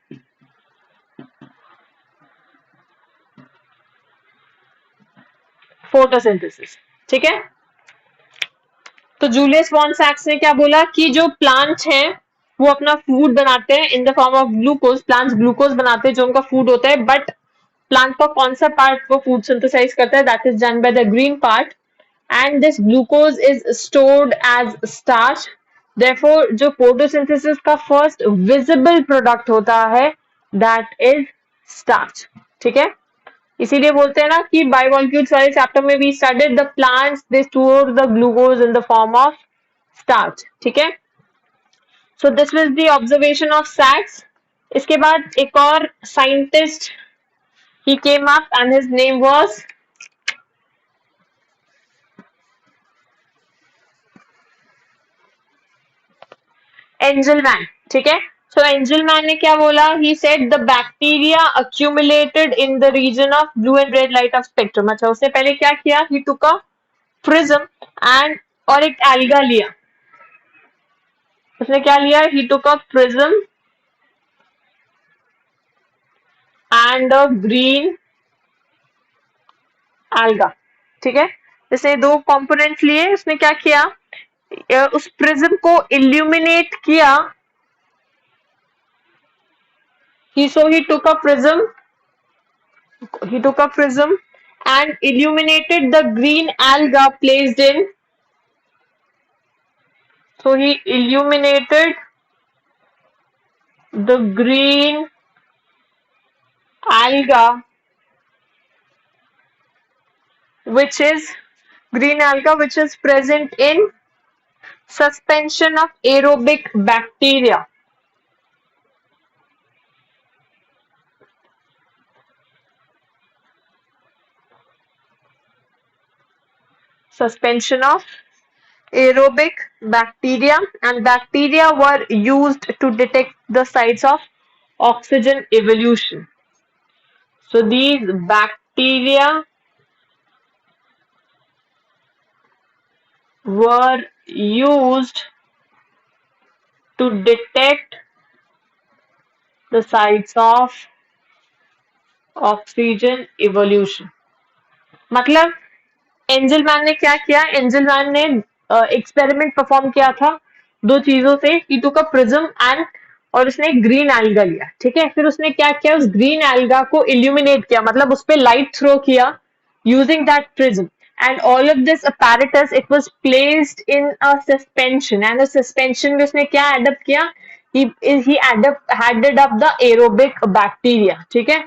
photosynthesis, ठीक है। तो Julius von सैक्स ने क्या बोला कि जो प्लांट्स हैं वो अपना फूड बनाते हैं इन the form of glucose, plants glucose बनाते हैं जो उनका फूड होता है, बट प्लांट का कौन सा पार्ट वो फूड सिंथेसाइज करता है, that is done by the green part, and this glucose is stored as starch. Therefore जो फोटोसिंथेसिस का फर्स्ट विजिबल प्रोडक्ट होता है दैट इज स्टार्च, ठीक है। इसीलिए बोलते हैं ना कि बायोमोलिक्यूल्स वाले चैप्टर में भी studied the plants they store the glucose in the form of starch, ठीक है। So this was the observation of सैक्स। इसके बाद एक और scientist he came up and his name was Engelmann, ठीक है। सो एंजलमैन ने क्या बोला, he said the bacteria accumulated in the region of blue and red light of spectrum. अच्छा, उसने पहले क्या किया, he took a prism and और एक एल्गा लिया। उसने क्या लिया, he took a prism and a green alga, ठीक है। जैसे दो कंपोनेंट्स लिए, उसने क्या किया, उस प्रिज्म को इल्यूमिनेट किया। he took a prism, he took a prism and illuminated the green alga placed in. So he illuminated the green alga, which is present in suspension of aerobic bacteria. Suspension of aerobic bacteria, and bacteria were used to detect the sites of oxygen evolution. So these bacteria were used to detect the sites of oxygen evolution. मतलब Angelman ने क्या किया, Angelman ने experiment perform किया था दो चीजों से, ही टुक अ प्रिज्म एंड और उसने ग्रीन एल्गा लिया, ठीक है। फिर उसने क्या किया, उस ग्रीन एल्गा को इल्यूमिनेट किया, मतलब उस पर लाइट थ्रो किया using that prism, and all of this apparatus it was placed in a suspension, and the suspension में उसने क्या add किया, he added up the aerobic bacteria, ठीक है।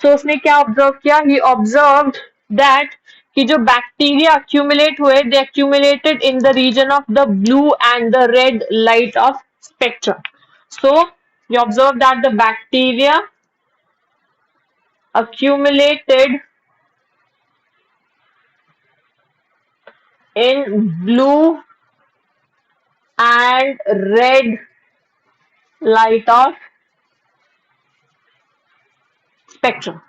so उसने क्या ऑब्जर्व किया, he observed that कि जो बैक्टीरिया accumulate हुए, they accumulated in the region of the blue and the red light of spectrum. So you observe that the bacteria accumulated in blue and red light of spectrum.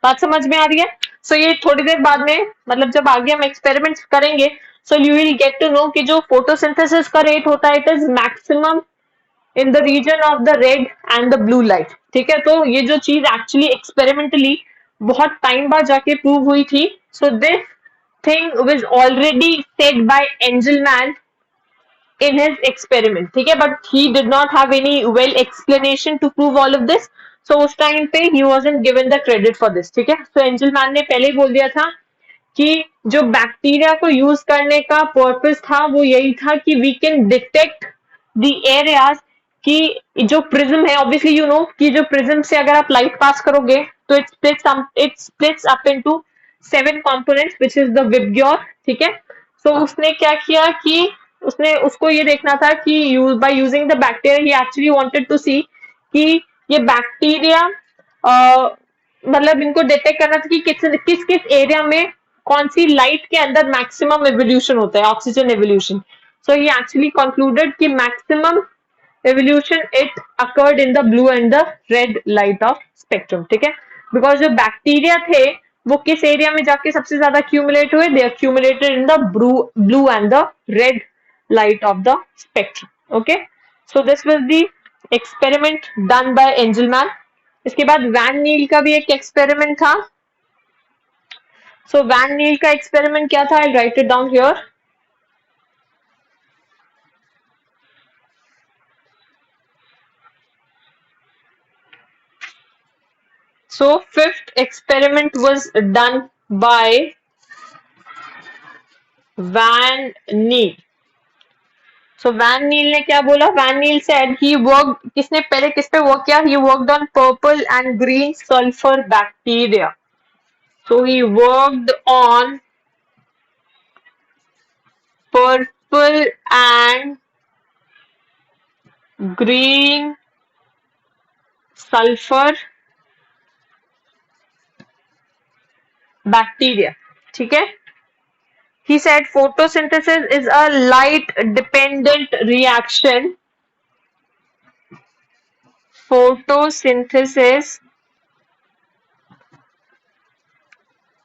बात समझ में आ रही है? So ये थोड़ी देर बाद में, मतलब जब आगे हम एक्सपेरिमेंट्स करेंगे, so you will get to know कि जो फोटोसिंथेसिस का रेट होता है it is maximum in the region of the red and the blue light. ठीक है, तो ये जो चीज एक्चुअली एक्सपेरिमेंटली बहुत टाइम बाद जाके प्रूव हुई थी। So this thing was already said bye Angelman in his experiment, ठीक है, but he did not have any well explanation to prove all of this. So उस टाइम पे he wasn't given the credit for this, ठीक है। So Angelman ने पहले ही बोल दिया था कि जो बैक्टीरिया को यूज करने का पर्पस था वो यही था कि we can detect the areas, कि जो प्रिज्म है, ऑब्वियसली यू नो कि जो प्रिज्म से अगर आप लाइट पास करोगे तो it splits up into 7 components which is the VIBGYOR, ठीक है। सो उसने क्या किया कि उसने उसको ये देखना था कि by using the bacteria he actually wanted to see कि ये बैक्टीरिया मतलब इनको डिटेक्ट करना था कि किस किस एरिया में कौन सी लाइट के अंदर मैक्सिमम एवोल्यूशन होता है, ऑक्सीजन एवोल्यूशन। सो ही एक्चुअली कंक्लूडेड कि maximum evolution it occurred in the blue and the red light of spectrum, ठीक है। बिकॉज जो बैक्टीरिया थे वो किस एरिया में जाके सबसे ज्यादा accumulate हुए, दे accumulated in the blue and the red light of the spectrum. Okay, so this was the experiment done by Engelmann. इसके बाद वैन नील का भी एक एक्सपेरिमेंट था। सो वैन नील का एक्सपेरिमेंट क्या था, I write it down here. So fifth experiment was done by Van Niel. So Van Niel ने क्या बोला, Van Niel said he worked, किसने पहले किस पे वर्क किया, he worked on purple and green sulfur bacteria. So he worked on purple and green sulfur bacteria, ठीक है। He said photosynthesis is a light dependent reaction. Photosynthesis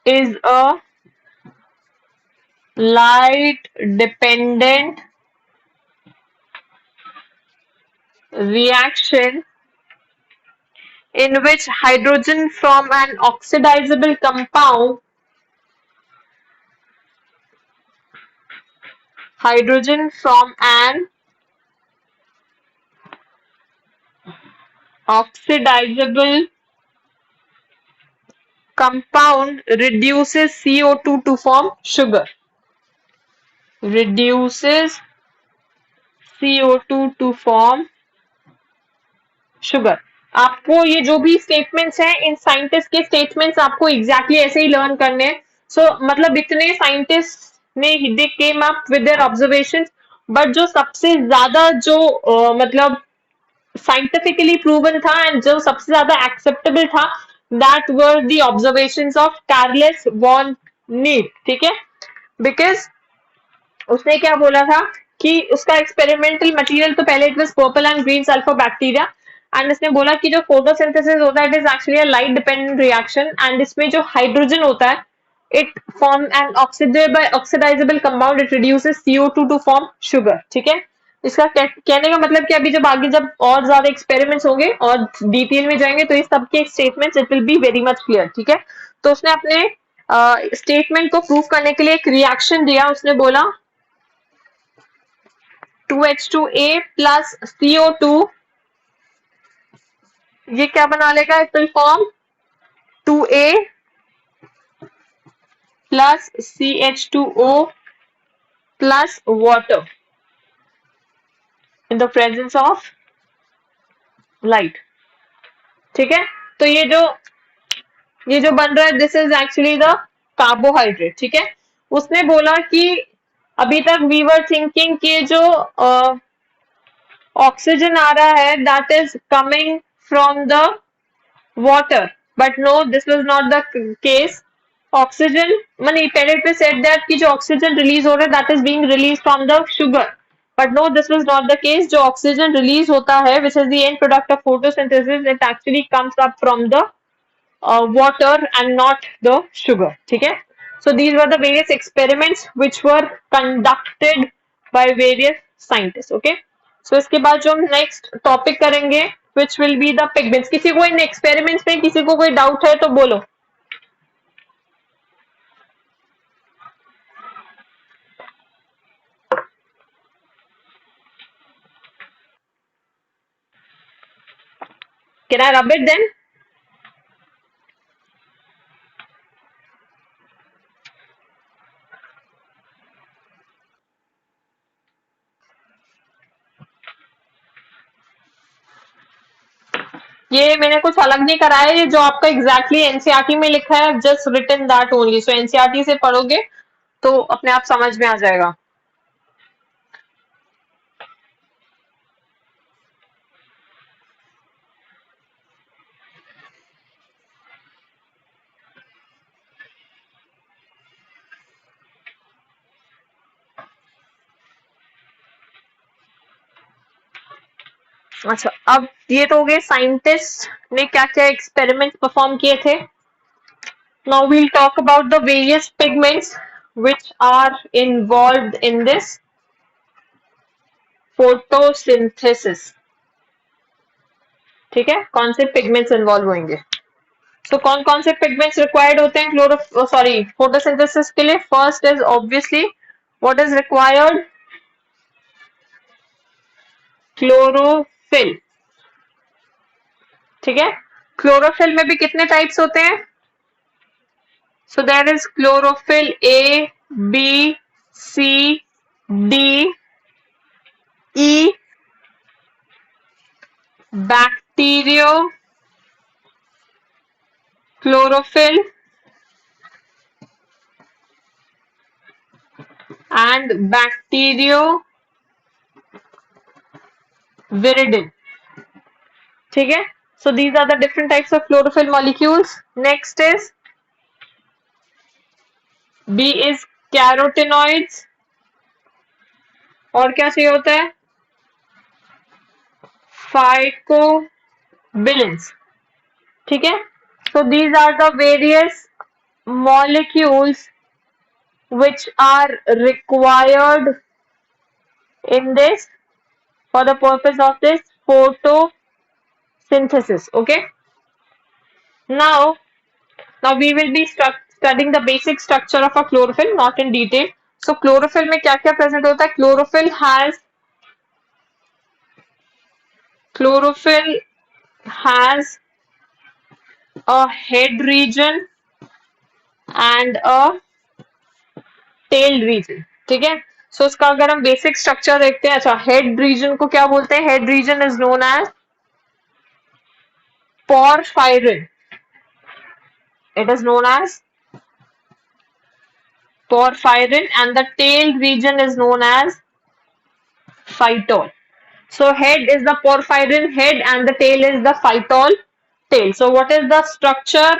is a light dependent reaction in which hydrogen from an oxidizable compound reduces CO2 to form sugar. Reduces CO2 to form sugar. आपको ये जो भी statements हैं, इन scientist के statements आपको exactly ऐसे ही learn करने हैं। सो मतलब इतने साइंटिस्ट ने they came up with their observations, but जो सबसे ज्यादा जो मतलब साइंटिफिकली प्रूवन था एंड जो सबसे ज्यादा एक्सेप्टेबल था, that were the observations of Carles van Niel, ठीक है। बिकॉज उसने क्या बोला था कि उसका एक्सपेरिमेंटल मटेरियल तो पहले it was purple and green sulphur bacteria, and इसने बोला कि जो फोटोसिंथेसिस होता है it is actually a light dependent reaction, and इसमें जो हाइड्रोजन होता है it form an oxidisable compound, it reduces CO2 to form sugar, ठीक है। इसका कहने का मतलब कि अभी जब आगे जब और ज्यादा एक्सपेरिमेंट्स होंगे और डिटेल में जाएंगे तो इस सब के statements it will be very much clear, ठीक है। तो उसने अपने स्टेटमेंट को प्रूव करने के लिए एक रिएक्शन दिया, उसने बोला 2H2A plus CO2, ये क्या बना लेगा, it will form 2A plus CH2O plus water in the presence of light, ठीक है। तो ये जो बन रहा है this is actually the carbohydrate, ठीक है। उसने बोला कि अभी तक वी वर थिंकिंग कि जो ऑक्सीजन आ रहा है that is coming from the water, but no this was not the case. Oxygen माने पहले पे सेड दैट कि जो ऑक्सीजन रिलीज हो रहा है that is being released from the sugar, but no this was not the case. जो oxygen release होता है which is the end product of photosynthesis, it actually comes up from the water and not the sugar. ठीक है. So these were the various experiments which were conducted by various scientists. Okay. So इसके बाद जो हम next topic करेंगे which will be the pigments. किसी को इन experiments में किसी को कोई doubt है तो बोलो. Can I rub it then? ये मैंने कुछ अलग नहीं कराया, ये जो आपका एग्जैक्टली एनसीईआरटी में लिखा है, just written that only. So NCERT से पढ़ोगे तो अपने आप समझ में आ जाएगा. अच्छा, अब ये तो हो गए साइंटिस्ट ने क्या क्या एक्सपेरिमेंट परफॉर्म किए थे. Now we'll talk about the various pigments which are involved in this photosynthesis. ठीक है, कौन से पिगमेंट्स इन्वॉल्व होंगे. तो कौन कौन से पिगमेंट्स रिक्वायर्ड होते हैं फोटोसिंथेसिस के लिए. First is obviously what is required, chlorophyll. ठीक है, क्लोरोफिल में भी कितने टाइप्स होते हैं. So there is chlorophyll A, B, C, D, E, bacteriochlorophyll and bacterioviridin. ठीक है, so these are the different types of chlorophyll molecules. Next is B is carotenoids. और क्या चाहिए होता है, phycobilins. ठीक है, so these are the various molecules which are required in this for the purpose of this photosynthesis. Okay, now we will be studying the basic structure of a chlorophyll, not in detail. So chlorophyll में क्या क्या present होता है. Chlorophyll has a head region and a tail region. ठीक है, सो इसका अगर हम बेसिक स्ट्रक्चर देखते हैं. अच्छा, हेड रीजन को क्या बोलते हैं. Head region is known as porphyrin. It is known as porphyrin and the tail region is known as phytol. So head is the porphyrin head and the tail is the phytol tail. So what is the structure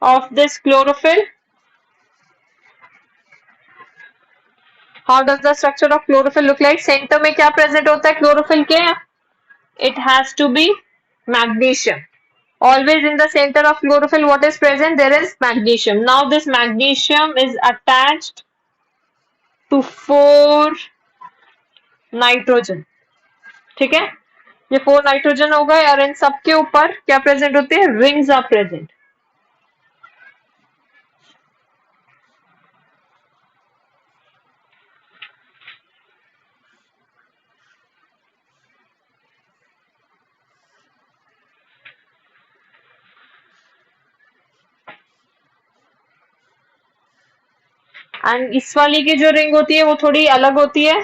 of this chlorophyll? How does the structure of chlorophyll look like? Center में क्या present होता है chlorophyll के. It has to be magnesium. Always in the center of chlorophyll what is present, there is magnesium. Now this magnesium is attached to 4 nitrogen. ठीक है, ये 4 nitrogen हो गए और इन सबके ऊपर क्या प्रेजेंट होते हैं, रिंग्स आर प्रेजेंट. एंड इस वाली की जो रिंग होती है वो थोड़ी अलग होती है.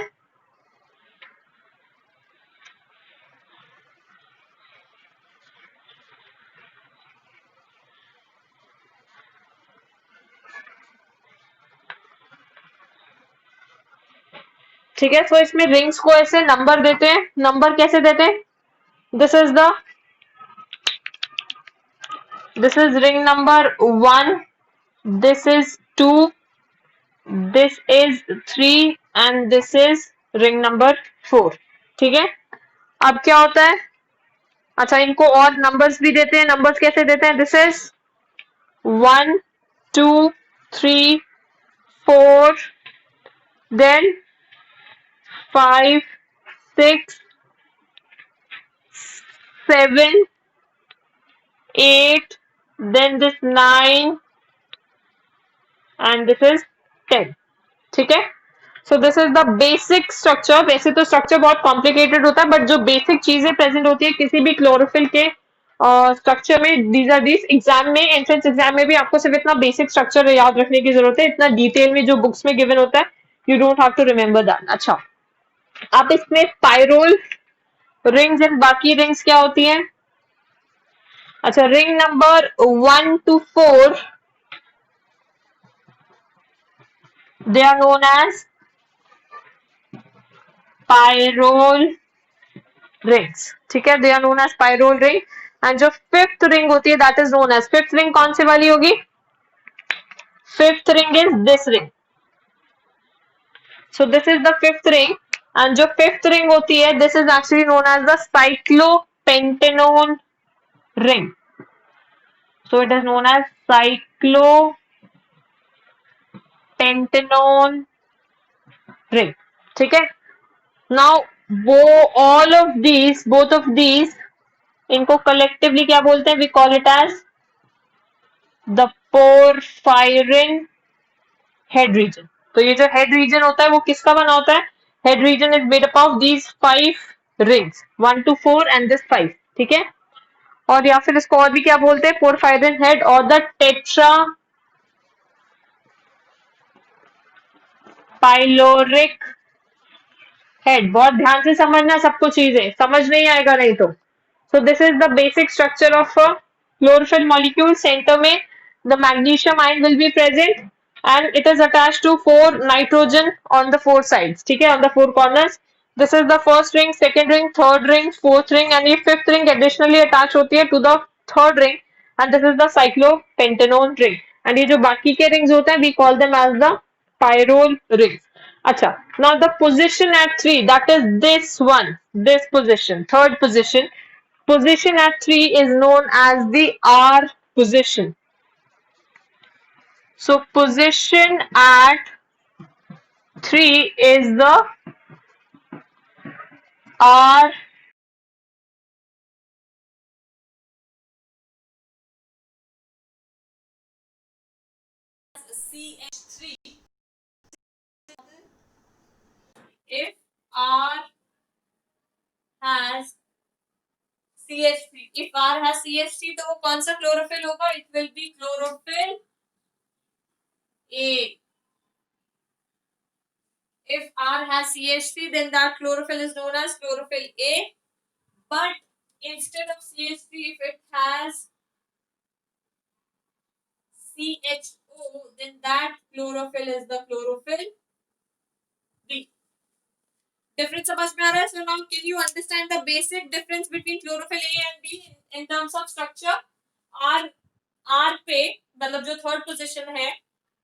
ठीक है, तो इसमें रिंग्स को ऐसे नंबर देते हैं. नंबर कैसे देते हैं, this is ring number 1, this is 2, this is 3 and this is ring number 4. ठीक है, अब क्या होता है. अच्छा, इनको और नंबर्स भी देते हैं. नंबर्स कैसे देते हैं, this is 1, 2, 3, 4, then 5, 6, 7, 8, then this 9 and this is 10. ठीक है. So this is the basic structure. वैसे तो स्ट्रक्चर बहुत कॉम्प्लिकेटेड होता है, बट जो बेसिक चीजें प्रेजेंट होती है किसी भी क्लोरोफिल के स्ट्रक्चर में, दीज आर दीज. एग्जाम में, एंट्रेंस एग्जाम में भी आपको सिर्फ इतना बेसिक स्ट्रक्चर याद रखने की जरूरत है. इतना डिटेल में जो बुक्स में गिवन होता है, you don't have to remember that. अच्छा, आप इसमें पायरोल रिंग्स एंड बाकी रिंग्स क्या होती हैं? अच्छा, ring number 1 to 4, they are known as pyrrole rings. ठीक है, they are known as pyrrole ring. And जो फिफ्थ रिंग होती है, that is known as, fifth ring कौन सी वाली होगी? Fifth ring is this ring. So this is the fifth ring. And जो फिफ्थ रिंग होती है, this is actually known as the cyclopentanone ring. So it is known as cyclopentanone ring. ठीक है. Now वो all of these, both of these, इनको collectively क्या बोलते हैं? We call it as the porphyrin head region. तो ये जो हेड रीजन होता है वो किसका बना होता है? Head region is made up of these 5 rings, 1 to 4 and this 5. ठीक है. और या फिर इसको और भी क्या बोलते हैं? पोरफायरिन हेड और द टेट्रा पाइलोरिक हेड. बहुत ध्यान से समझना सबको, चीजें समझ नहीं आएगा नहीं तो. So this is the basic structure of a chlorophyll molecule. Center में the magnesium ion will be present and it is attached to 4 nitrogen on the 4 sides. ठीक है, on the 4 corners. This is the first ring, second ring, third ring, fourth ring and ये fifth ring additionally attached होती है to the third ring and this is the cyclopentanone ring. And ये जो बाकी के rings होते हैं, we call them as the pyrrole rings. अच्छा, now the position at 3, that is this one, this position, third position. Position at 3 is known as the R position. So position at 3 is the R CH3. If R has CH3, if R has CH3 तो वो कौन सा chlorophyll होगा? It will be chlorophyll A. If R has CH3, then that chlorophyll is known as chlorophyll A. But instead of CH3, if it has CHO, then that chlorophyll is the chlorophyll B. Difference समझ में आ रहा है? So now can you understand the basic difference between chlorophyll A and B in terms of structure? R पे, मतलब जो third position है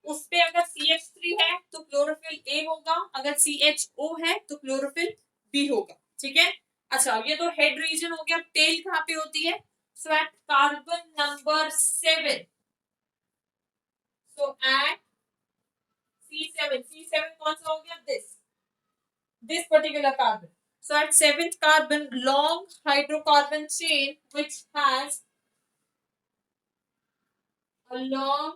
उस पे अगर CH3 है तो क्लोरोफिल A होगा, अगर CHO है तो क्लोरोफिल B होगा. ठीक है. अच्छा, ये तो हेड रीजन हो गया. टेल कहाँ पे होती है? So at carbon number 7. So at C7 कौन सा हो गया? This particular carbon. So at 7th carbon, long hydrocarbon chain which has a long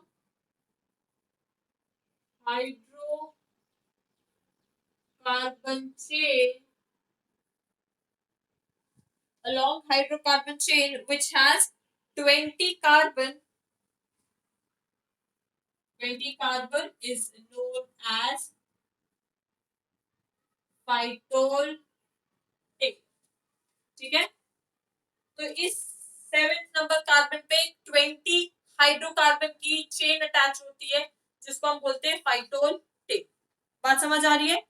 hydrocarbon chain which has 20 carbon. 20 carbon is known as phytol A. ठीक है. तो इस 7th number carbon पे 20 hydrocarbon की चेन अटैच होती है जिसको हम बोलते हैं फाइटोल A. बात समझ आ रही है?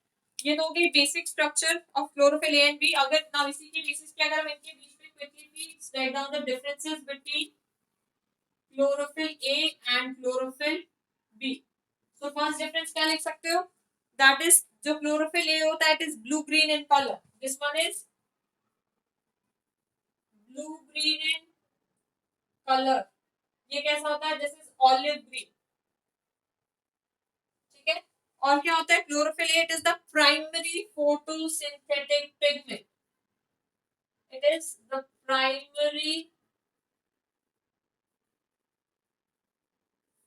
ये तो हो गई basic structure of chlorophyll A and B. अगर ना इसी के बेसिस पे अगर हम इनके बीच में quickly write down the differences between chlorophyll A and chlorophyll B. So first difference क्या लिख सकते हो? दैट इज जो क्लोरोफिल ए होता है it is blue green in colour. This one is blue green in colour. ये कैसा होता है? दिस इज ऑलिव ग्रीन, ठीक है। और क्या होता है chlorophyll A, it is the primary photosynthetic pigment, it is the primary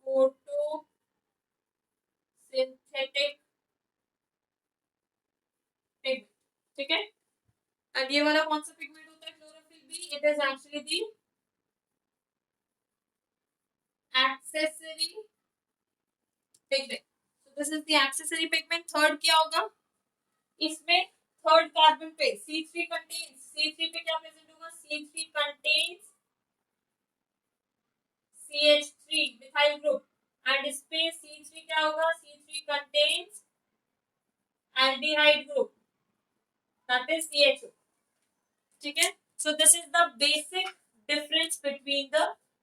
photosynthetic pigment, ठीक है। एंड ये वाला कौन सा पिगमेंट होता है chlorophyll B, it is actually the accessory pigment, so this is the accessory pigment। Third क्या होगा इसमें, थर्ड कार्बन पे C3 contains, C3 पे क्या प्रेजेंट होगा, C3 contains CH3 methyl group and इस पे C3 क्या होगा, C3 contains aldehyde group that is CHO, ठीक है। So this is the basic difference between the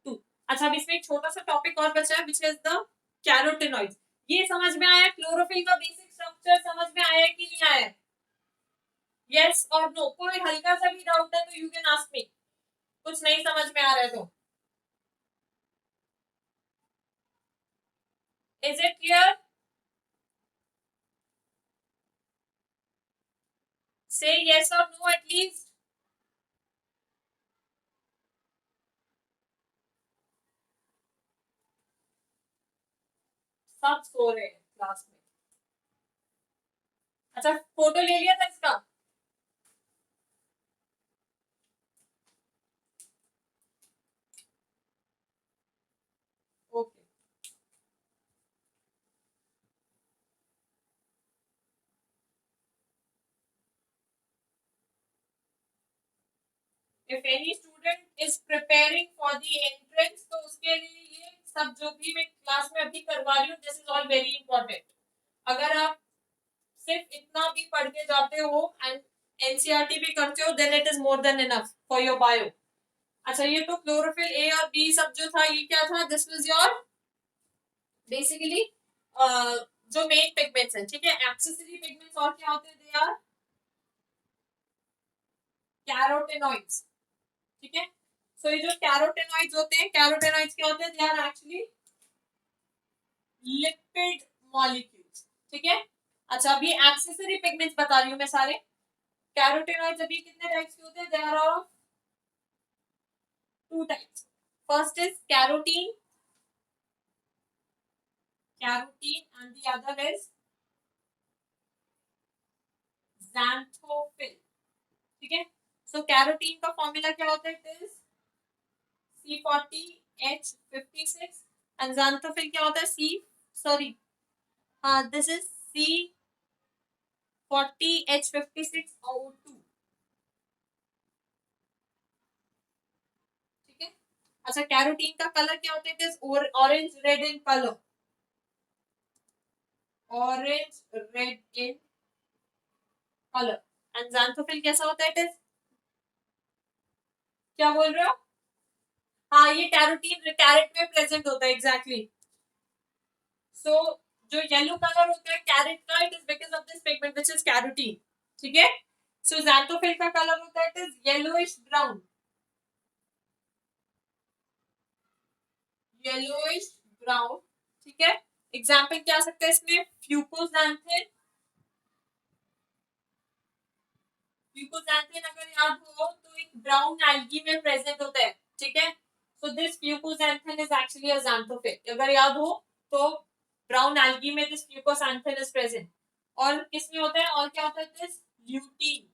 two. अच्छा अब इसमें एक छोटा सा टॉपिक और बचा है विच इज द कैरोटेनॉइड्स। ये समझ में आया, क्लोरोफिल का बेसिक स्ट्रक्चर समझ में आया कि नहीं आया, यस और नो। कोई हल्का सा भी डाउट है तो यू कैन आस्क मी, कुछ नहीं समझ में आ रहा है तो। इज इट क्लियर, से यस और नो एटलीस्ट। सब सो रहे हैं क्लास में। अच्छा फोटो ले लिया था इसका, okay. If any student is preparing for the entrance, तो उसके लिए ये सब जो भी मैं क्लास में अभी करवा रही हूँ, this is all very important. अगर आप सिर्फ इतना भी पढ़ के जाते हो एंड एनसीईआरटी भी करते हो, then it is more than enough for your bio. अच्छा ये तो क्लोरोफिल ए और बी सब जो था ये क्या था, दिस वाज योर बेसिकली जो मेन पिगमेंट्स हैं, ठीक है। एक्सेसरी पिगमेंट्स और क्या होते हैं, दे आर कैरोटेनॉइड्स, ठीक है। सो ये जो कैरोटेनॉइड्स होते हैं, कैरोटेनॉइड्स क्या होते हैं, they are actually lipid molecules, ठीक है। अच्छा अभी एक्सेसरी पिगमेंट्स बता रही हूँ मैं सारे। कैरोटेनॉइड्स अभी कितने टाइप्स के होते हैं, they are of two types. First is carotene, carotene and the other is xanthophyll, ठीक है। सो कैरोटीन का फॉर्मूला क्या होता है, it is C40H56 and xanthophyll क्या होता है, दिस इज C40H56O2, ठीक है। अच्छा कैरोटीन का कलर क्या होता है, it is orange red in colour, orange red in colour. And xanthophyll कैसा होता है, इट इज, क्या बोल रहे हो, हाँ ये कैरोटीन कैरेट में प्रेजेंट होता है एग्जैक्टली। सो जो येलो कलर होता है कैरेट का, it is because of this pigment which is carotene, ठीक है। सो xanthophyll का कलर होता है, it is yellowish brown, yellowish brown, ठीक है। एग्जाम्पल क्या आ सकता है इसमें, फ्यूकोजैंथिन, फ्यूकोजैंथिन अगर याद हो तो एक ब्राउन एल्गी में प्रेजेंट होता है, ठीक है। So this fucoxanthin is actually a xanthophyll, अगर याद हो तो ब्राउन एल्गी में दिस फ्यूकोजैंथिन इज प्रेजेंट। और किसमें होता है, और क्या होता है, दिस ल्यूटीन।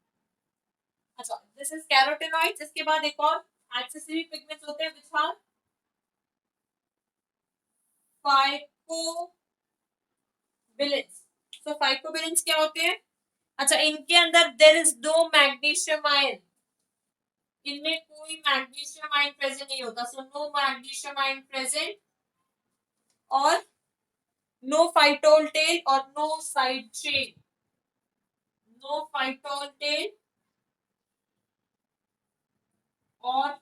अच्छा दिस इज कैरोटेनॉइड्स। इसके बाद एक और एक्सेसरी पिगमेंट्स होते हैं विच आर फाइकोबिलेंस। सो फाइकोबिलेंस क्या होते हैं, अच्छा इनके अंदर there is no magnesium ion, इनमें कोई मैग्नीशियम आयन प्रेजेंट नहीं होता, so no magnesium ion present, और नो फाइटोल टेल और no side chain, no phytol tail और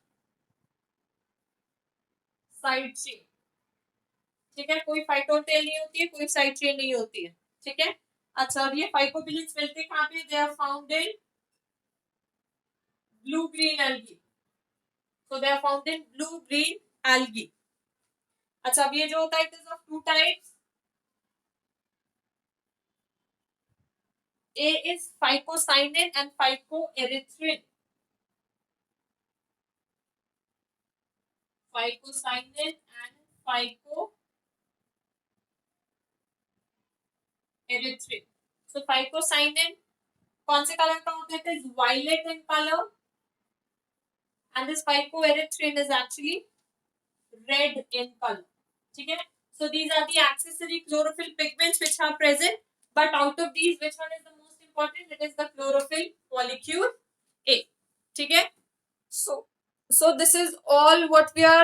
साइड चेन, ठीक है। कोई फाइटोल टेल नहीं होती है, कोई साइड चेन नहीं होती है, ठीक है। अच्छा और ये फाइकोबिलेंस मिलते कहाँ पे, they are found in blue green algae, so they are found in blue green algae, अच्छा, अब ये जो होता है it is of two types. A is phycocyanin and phycoerythrin. Phycocyanin and phycoerythrin. So phycocyanin कौन से कलर का होता है? It is violet in color, and this phycoerythrin is actually red in color. ठीक है? So these are the accessory chlorophyll pigments which are present. But out of these, which one is the most important? It is the chlorophyll molecule A. ठीक है? So this is all what we are